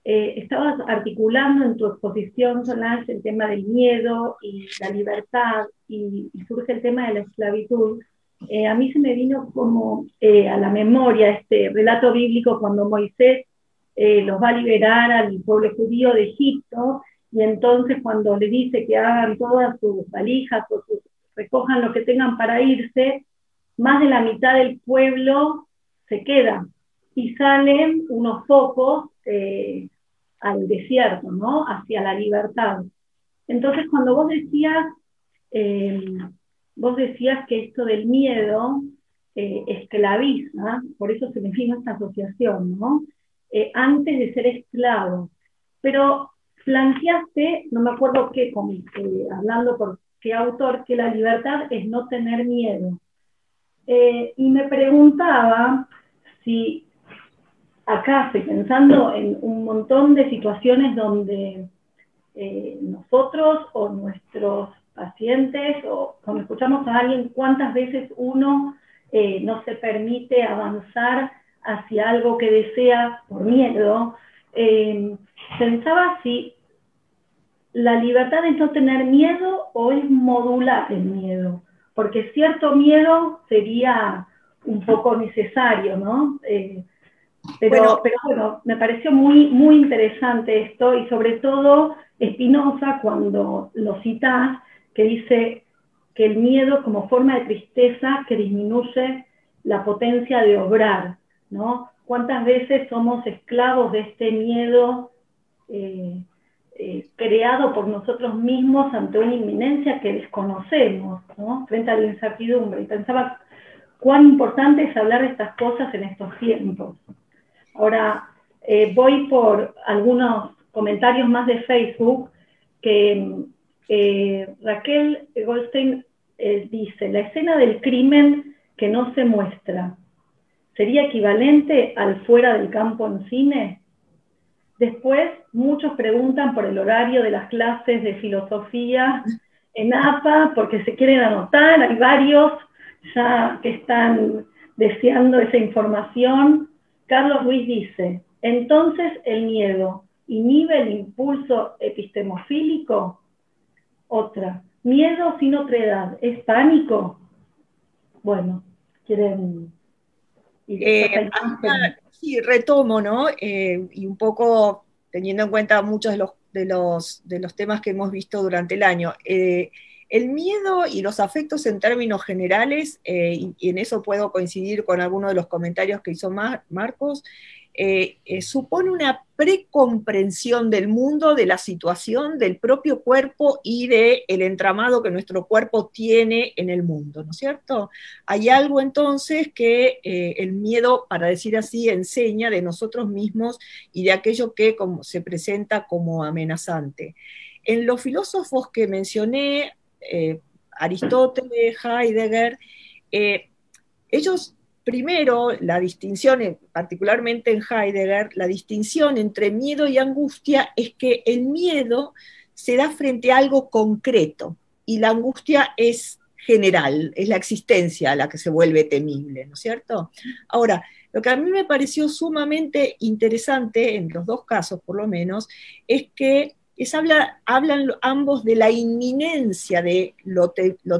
estabas articulando en tu exposición, Solange, el tema del miedo y la libertad, y surge el tema de la esclavitud, a mí se me vino como a la memoria este relato bíblico cuando Moisés los va a liberar al pueblo judío de Egipto, y entonces cuando le dice que hagan todas sus valijas, o recojan lo que tengan para irse, más de la mitad del pueblo se queda, y salen unos pocos al desierto, ¿no? Hacia la libertad. Entonces, cuando vos decías que esto del miedo esclaviza, por eso se me vino esta asociación, ¿no? Antes de ser esclavo. Pero planteaste, no me acuerdo qué, hablando por qué autor, que la libertad es no tener miedo. Y me preguntaba si acá, pensando en un montón de situaciones donde nosotros o nuestros pacientes, o cuando escuchamos a alguien, cuántas veces uno no se permite avanzar hacia algo que desea por miedo, Pensaba si la libertad es no tener miedo o es modular el miedo, porque cierto miedo sería un poco necesario, ¿no? Pero bueno, me pareció muy, muy interesante esto, y sobre todo Spinoza, cuando lo citás, que dice que el miedo como forma de tristeza que disminuye la potencia de obrar, ¿no? ¿Cuántas veces somos esclavos de este miedo creado por nosotros mismos ante una inminencia que desconocemos, ¿no? Frente a la incertidumbre? Y pensaba cuán importante es hablar de estas cosas en estos tiempos. Ahora, voy por algunos comentarios más de Facebook, que Raquel Goldstein dice: la escena del crimen que no se muestra, ¿sería equivalente al fuera del campo en cine? Después, muchos preguntan por el horario de las clases de filosofía en APA, porque se quieren anotar. Hay varios ya que están deseando esa información. Carlos Ruiz dice: entonces el miedo inhibe el impulso epistemofílico. Otra: miedo sin otredad, ¿es pánico? Bueno, quieren... Sí, retomo, ¿no? Y un poco teniendo en cuenta muchos de los temas que hemos visto durante el año. El miedo y los afectos en términos generales, y en eso puedo coincidir con algunos de los comentarios que hizo Marcos, supone una precomprensión del mundo, de la situación, del propio cuerpo y del entramado que nuestro cuerpo tiene en el mundo, ¿no es cierto? Hay algo entonces que el miedo, para decir así, enseña de nosotros mismos y de aquello que se presenta como amenazante. En los filósofos que mencioné, Aristóteles, Heidegger, ellos... Primero, la distinción, particularmente en Heidegger, la distinción entre miedo y angustia es que el miedo se da frente a algo concreto y la angustia es general, es la existencia la que se vuelve temible, ¿no es cierto? Ahora, lo que a mí me pareció sumamente interesante, en los dos casos por lo menos, es que hablan ambos de la inminencia de lo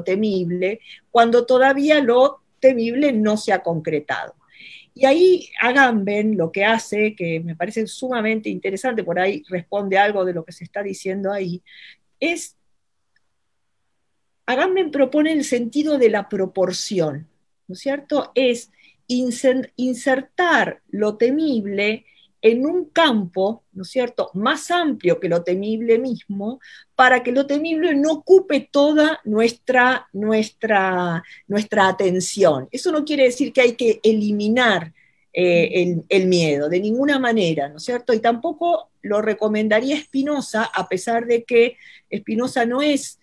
temible, cuando todavía lo temible no se ha concretado. Y ahí Agamben lo que hace, que me parece sumamente interesante, por ahí responde algo de lo que se está diciendo ahí, es, Agamben propone el sentido de la proporción, ¿no es cierto? Es insertar lo temible en un campo, ¿no es cierto?, más amplio que lo temible mismo, para que lo temible no ocupe toda nuestra atención. Eso no quiere decir que hay que eliminar el miedo, de ninguna manera, ¿no es cierto? Y tampoco lo recomendaría Spinoza, a pesar de que Spinoza no es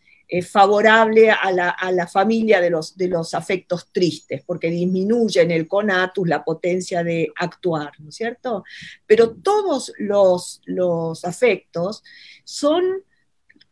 favorable a la familia de los afectos tristes, porque disminuyen el conatus, la potencia de actuar, ¿no es cierto? Pero todos los afectos son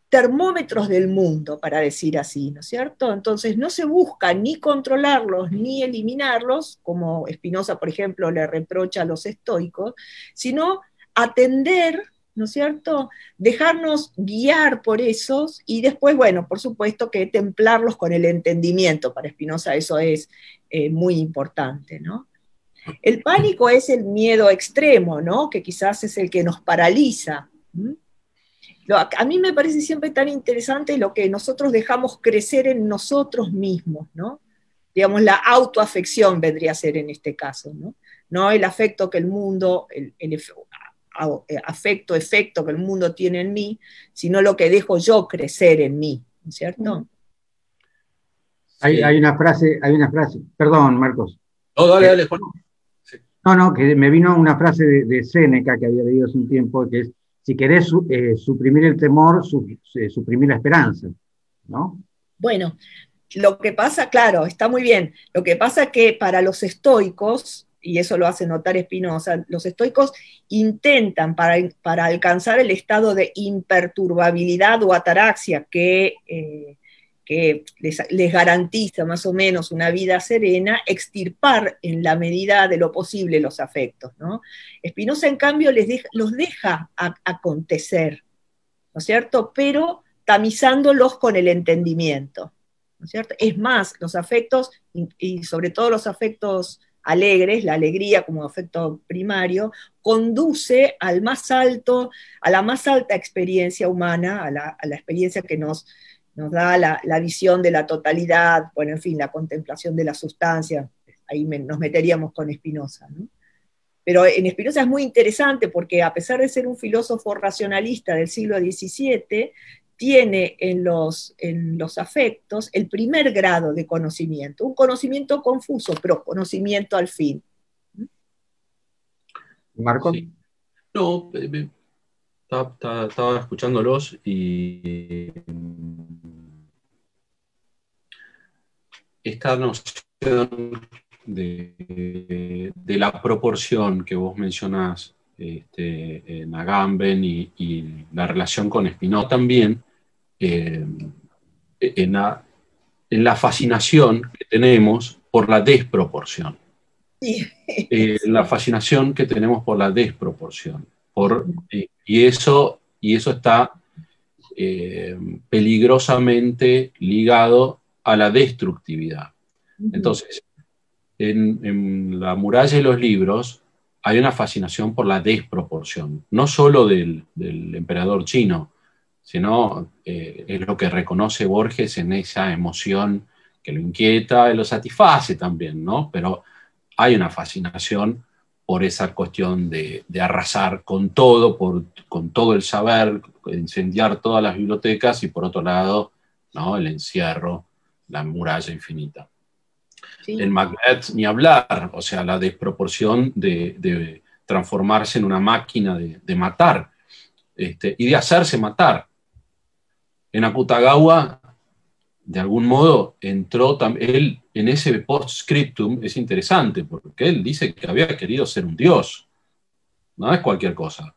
termómetros del mundo, para decir así, ¿no es cierto? Entonces no se busca ni controlarlos ni eliminarlos, como Spinoza, por ejemplo, le reprocha a los estoicos, sino atender, ¿no es cierto?, dejarnos guiar por esos y después, bueno, por supuesto que templarlos con el entendimiento. Para Spinoza eso es muy importante, ¿no? El pánico es el miedo extremo, ¿no?, que quizás es el que nos paraliza. A mí me parece siempre tan interesante lo que nosotros dejamos crecer en nosotros mismos, ¿no? Digamos, la autoafección vendría a ser en este caso, ¿no? No el afecto que el mundo, afecto, efecto que el mundo tiene en mí, sino lo que dejo yo crecer en mí, ¿no es cierto? Hay una frase, perdón, Marcos. No, dale, Juan. Sí. No, que me vino una frase de Séneca que había leído hace un tiempo, que es: si querés suprimir el temor, suprimir la esperanza, ¿no? Bueno, lo que pasa, claro, está muy bien, lo que pasa es que para los estoicos, y eso lo hace notar Spinoza, los estoicos intentan para alcanzar el estado de imperturbabilidad o ataraxia que que les garantiza más o menos una vida serena, extirpar en la medida de lo posible los afectos, ¿no? Spinoza, en cambio, los deja acontecer, ¿no es cierto? Pero tamizándolos con el entendimiento, ¿no es cierto? Es más, los afectos, y sobre todo los afectos alegres, la alegría como afecto primario, conduce al más alto, a la más alta experiencia humana, a la experiencia que nos da la visión de la totalidad, bueno, en fin, la contemplación de la sustancia. Ahí nos meteríamos con Spinoza, ¿no? Pero en Spinoza es muy interesante porque, a pesar de ser un filósofo racionalista del siglo XVII, tiene en los afectos el primer grado de conocimiento, un conocimiento confuso, pero conocimiento al fin. Marco. Sí. No, estaba escuchándolos y esta noción de la proporción que vos mencionás en Agamben y la relación con Spinoza también, en la fascinación que tenemos por la desproporción. Sí. La fascinación que tenemos por la desproporción. Y eso está peligrosamente ligado a la destructividad. Entonces, en La muralla y los libros hay una fascinación por la desproporción, no solo del emperador chino, sino es lo que reconoce Borges en esa emoción que lo inquieta y lo satisface también, ¿no? Pero hay una fascinación por esa cuestión de arrasar con todo, con todo el saber, incendiar todas las bibliotecas y por otro lado, ¿no? El encierro, la muralla infinita. Sí. En Macbeth ni hablar, o sea, la desproporción de transformarse en una máquina de matar y de hacerse matar. En Akutagawa, de algún modo, entró él en ese postscriptum, es interesante, porque él dice que había querido ser un dios, no es cualquier cosa.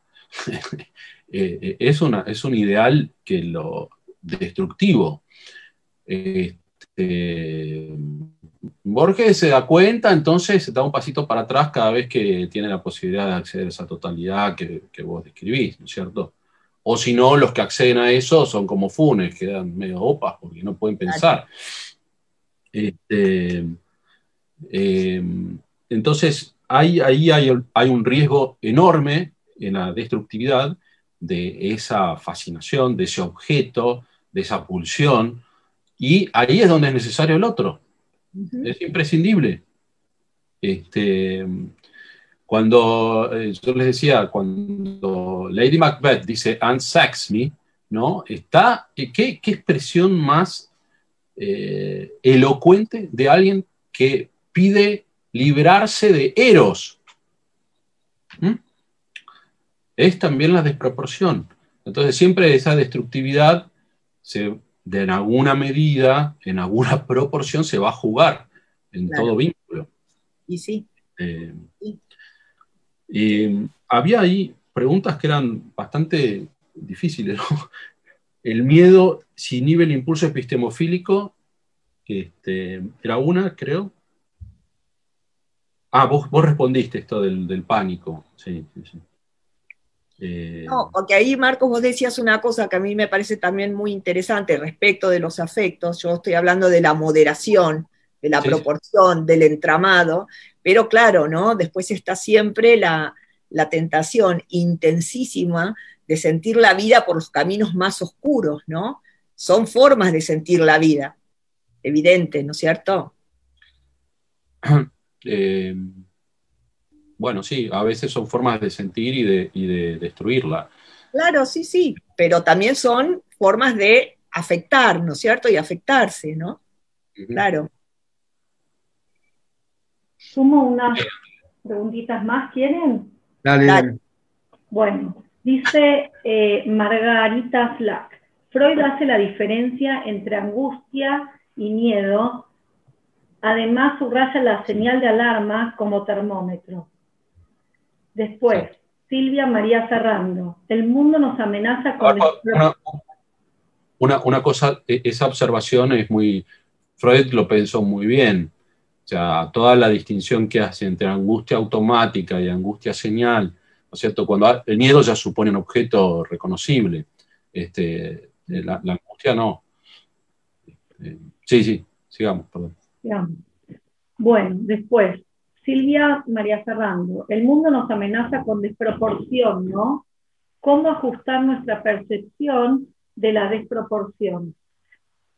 Es un ideal que lo destructivo. Borges se da cuenta, entonces se da un pasito para atrás cada vez que tiene la posibilidad de acceder a esa totalidad que vos describís, ¿no es cierto? O si no, los que acceden a eso son como Funes, quedan medio opas porque no pueden pensar. Entonces, ahí hay un riesgo enorme en la destructividad de esa fascinación, de ese objeto, de esa pulsión, y ahí es donde es necesario el otro. Es imprescindible. Cuando yo les decía, cuando Lady Macbeth dice "unsex me", ¿no? ¿Qué expresión más elocuente de alguien que pide librarse de Eros? Es también la desproporción. Entonces siempre esa destructividad en alguna medida, en alguna proporción se va a jugar en todo vínculo. Y sí. Había ahí preguntas que eran bastante difíciles, ¿no? El miedo, si inhibe el impulso epistemofílico, era una, creo. Vos respondiste esto del pánico. Sí. No, porque ahí, Marcos, vos decías una cosa que a mí me parece también muy interesante respecto de los afectos. Yo estoy hablando de la moderación, de la proporción, del entramado, pero claro, ¿no? Después está siempre la tentación intensísima de sentir la vida por los caminos más oscuros, ¿no? Son formas de sentir la vida, evidente, ¿no es cierto? Bueno, sí, a veces son formas de sentir y de destruirla. Claro, sí, pero también son formas de afectar, ¿no es cierto? Y afectarse, ¿no? Claro. Sumo unas preguntitas más, ¿quieren? Dale. Bueno, dice Margarita Flack, Freud hace la diferencia entre angustia y miedo, además subraya la señal de alarma como termómetro. Después, Silvia María Ferrando, el mundo nos amenaza con... una cosa, esa observación es muy, Freud lo pensó muy bien. O sea, toda la distinción que hace entre angustia automática y angustia señal, ¿no es cierto? Cuando el miedo ya supone un objeto reconocible, la angustia no. Sí, sigamos, perdón. Sigamos. Bueno, después, Silvia María Ferrando, el mundo nos amenaza con desproporción, ¿no? ¿Cómo ajustar nuestra percepción de la desproporción?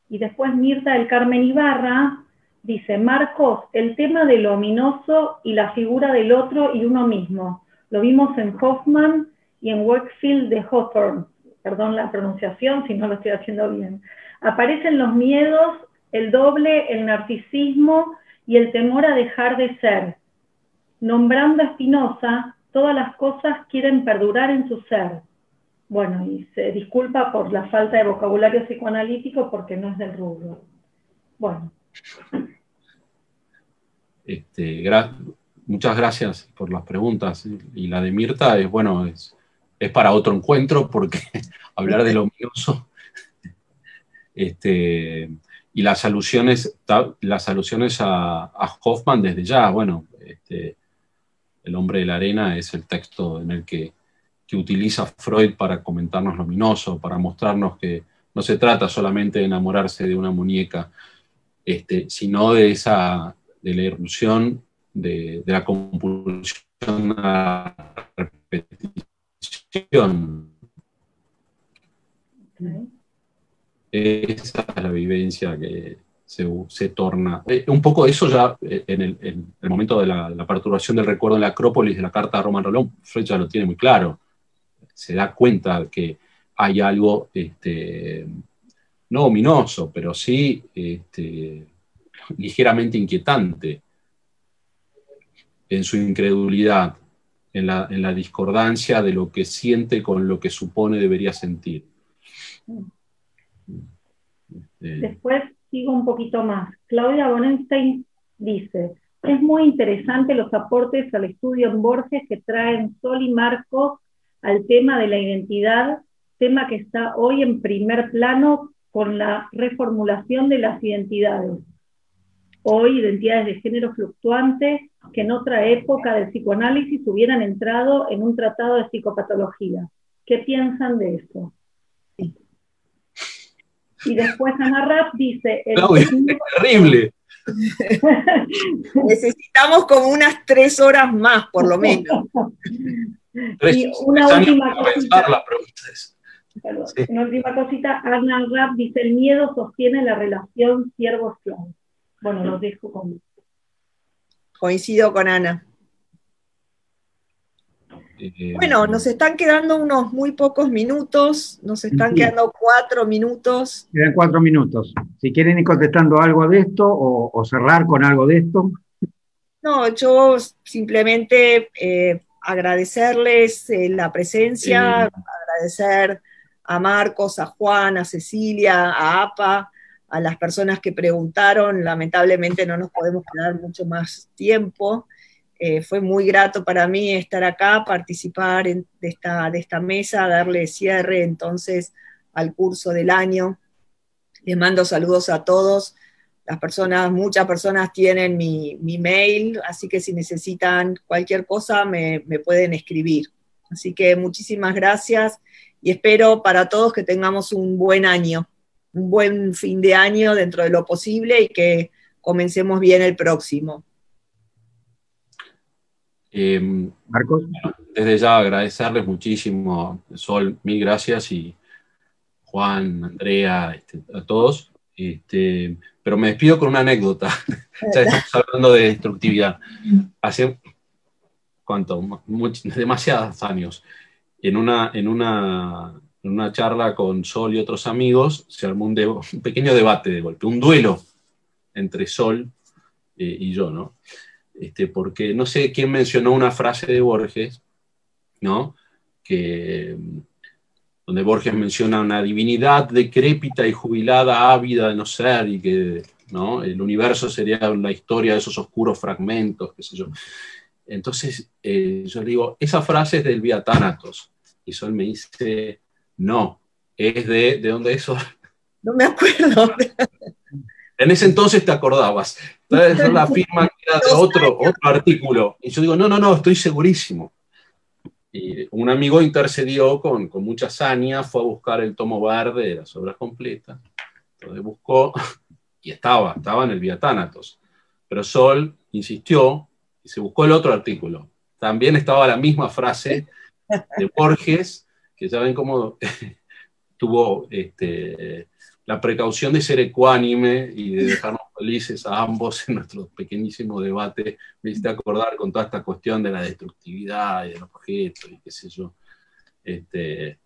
Y después Mirta del Carmen Ibarra dice, Marcos, el tema de lo ominoso y la figura del otro y uno mismo. Lo vimos en Hoffman y en Wakefield de Hawthorne. Perdón la pronunciación si no lo estoy haciendo bien. Aparecen los miedos, el doble, el narcisismo y el temor a dejar de ser. Nombrando a Spinoza, todas las cosas quieren perdurar en su ser. Bueno, y se disculpa por la falta de vocabulario psicoanalítico porque no es del rubro. Bueno. Muchas gracias por las preguntas. Y la de Mirta es, bueno, es para otro encuentro porque hablar de lo ominoso. Y las alusiones a Hoffman desde ya, bueno, El hombre de la arena es el texto en el que utiliza Freud para comentarnos lo ominoso, para mostrarnos que no se trata solamente de enamorarse de una muñeca, sino de la irrupción de la compulsión a la repetición. Esa es la vivencia que se torna. Un poco eso ya en el momento de la perturbación del recuerdo en la Acrópolis de la carta de Romain Rolland, Freud ya lo tiene muy claro. Se da cuenta que hay algo no ominoso, pero sí ligeramente inquietante en su incredulidad, en la discordancia de lo que siente con lo que supone debería sentir. Después sigo un poquito más. Claudia Bonenstein dice, es muy interesante los aportes al estudio en Borges que traen Sol y Marcos al tema de la identidad, tema que está hoy en primer plano con la reformulación de las identidades. Hoy identidades de género fluctuantes que en otra época del psicoanálisis hubieran entrado en un tratado de psicopatología. ¿Qué piensan de eso? Y después Ana Rapp dice... Claudia, es terrible. Necesitamos como unas 3 horas más, por lo menos. Y una última cosita. Sí. Una última cosita, Ana Rapp dice, el miedo sostiene la relación siervo-esclavo. Bueno, los dejo con... Coincido con Ana. Bueno, nos están quedando unos muy pocos minutos, nos están quedando 4 minutos. Quedan 4 minutos. Si quieren ir contestando algo de esto o cerrar con algo de esto. No, yo simplemente agradecerles la presencia, agradecer a Marcos, a Juan, a Cecilia, a APA, a las personas que preguntaron. Lamentablemente no nos podemos quedar mucho más tiempo. Fue muy grato para mí estar acá, participar de esta mesa, darle cierre entonces al curso del año. Les mando saludos a todos. Muchas personas tienen mi mail, así que si necesitan cualquier cosa me pueden escribir. Así que muchísimas gracias y espero para todos que tengamos un buen año, un buen fin de año dentro de lo posible y que comencemos bien el próximo. Marcos, desde ya agradecerles muchísimo, Sol, mil gracias, y Juan, Andrea, a todos. Pero me despido con una anécdota. Ya estamos hablando de destructividad. Hace demasiados años, en una charla con Sol y otros amigos, se armó un pequeño debate de golpe, un duelo entre Sol y yo, ¿no? Porque no sé quién mencionó una frase de Borges, ¿no? Donde Borges menciona una divinidad decrépita y jubilada, ávida de no ser, y que, ¿no?, el universo sería la historia de esos oscuros fragmentos, qué sé yo. Entonces yo le digo, esa frase es del Vía Thanatos. Y Sol me dice, no, es ¿de dónde es eso? No me acuerdo. En ese entonces te acordabas. Entonces la firma que era de otro artículo. Y yo digo, no, estoy segurísimo. Y un amigo intercedió con mucha saña, fue a buscar el tomo verde de las obras completas. Entonces buscó, y estaba en el Vía Thanatos. Pero Sol insistió y se buscó el otro artículo. También estaba la misma frase de Borges, que ya ven cómo tuvo la precaución de ser ecuánime y de dejarnos felices a ambos en nuestro pequeñísimo debate. Me hiciste acordar con toda esta cuestión de la destructividad y del objeto y qué sé yo.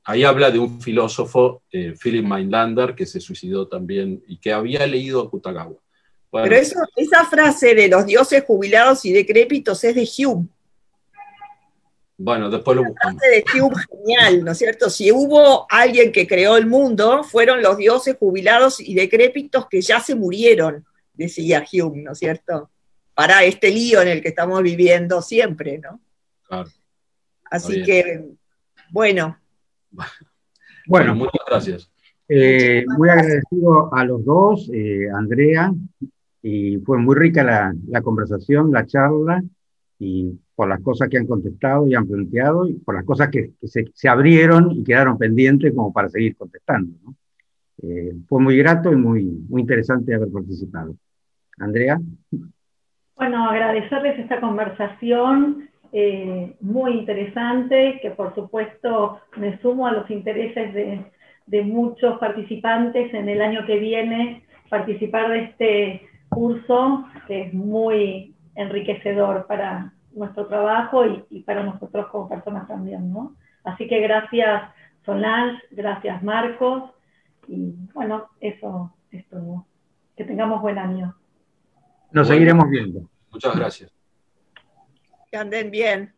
Ahí habla de un filósofo, Philip Mainlander, que se suicidó también y que había leído a Akutagawa. Bueno, pero esa frase de los dioses jubilados y decrépitos es de Hume. Bueno, después lo buscamos. La frase de Hume, genial, ¿no es cierto? Si hubo alguien que creó el mundo, fueron los dioses jubilados y decrépitos que ya se murieron, decía Hume, ¿no es cierto? Para este lío en el que estamos viviendo siempre, ¿no? Claro. Así que, bueno. Bueno, muchas gracias. Muy agradecido a los dos, Andrea, y fue muy rica la conversación, la charla, y por las cosas que han contestado y han planteado, y por las cosas que se abrieron y quedaron pendientes como para seguir contestando, ¿no? Fue muy grato y muy interesante haber participado. Andrea. Bueno, agradecerles esta conversación muy interesante, que por supuesto me sumo a los intereses de muchos participantes en el año que viene, participar de este curso, que es muy enriquecedor para nuestro trabajo y para nosotros como personas también, ¿no? Así que gracias Solange, gracias Marcos, y bueno, eso es todo. Que tengamos buen año. Nos seguiremos viendo. Muchas gracias. Que anden bien.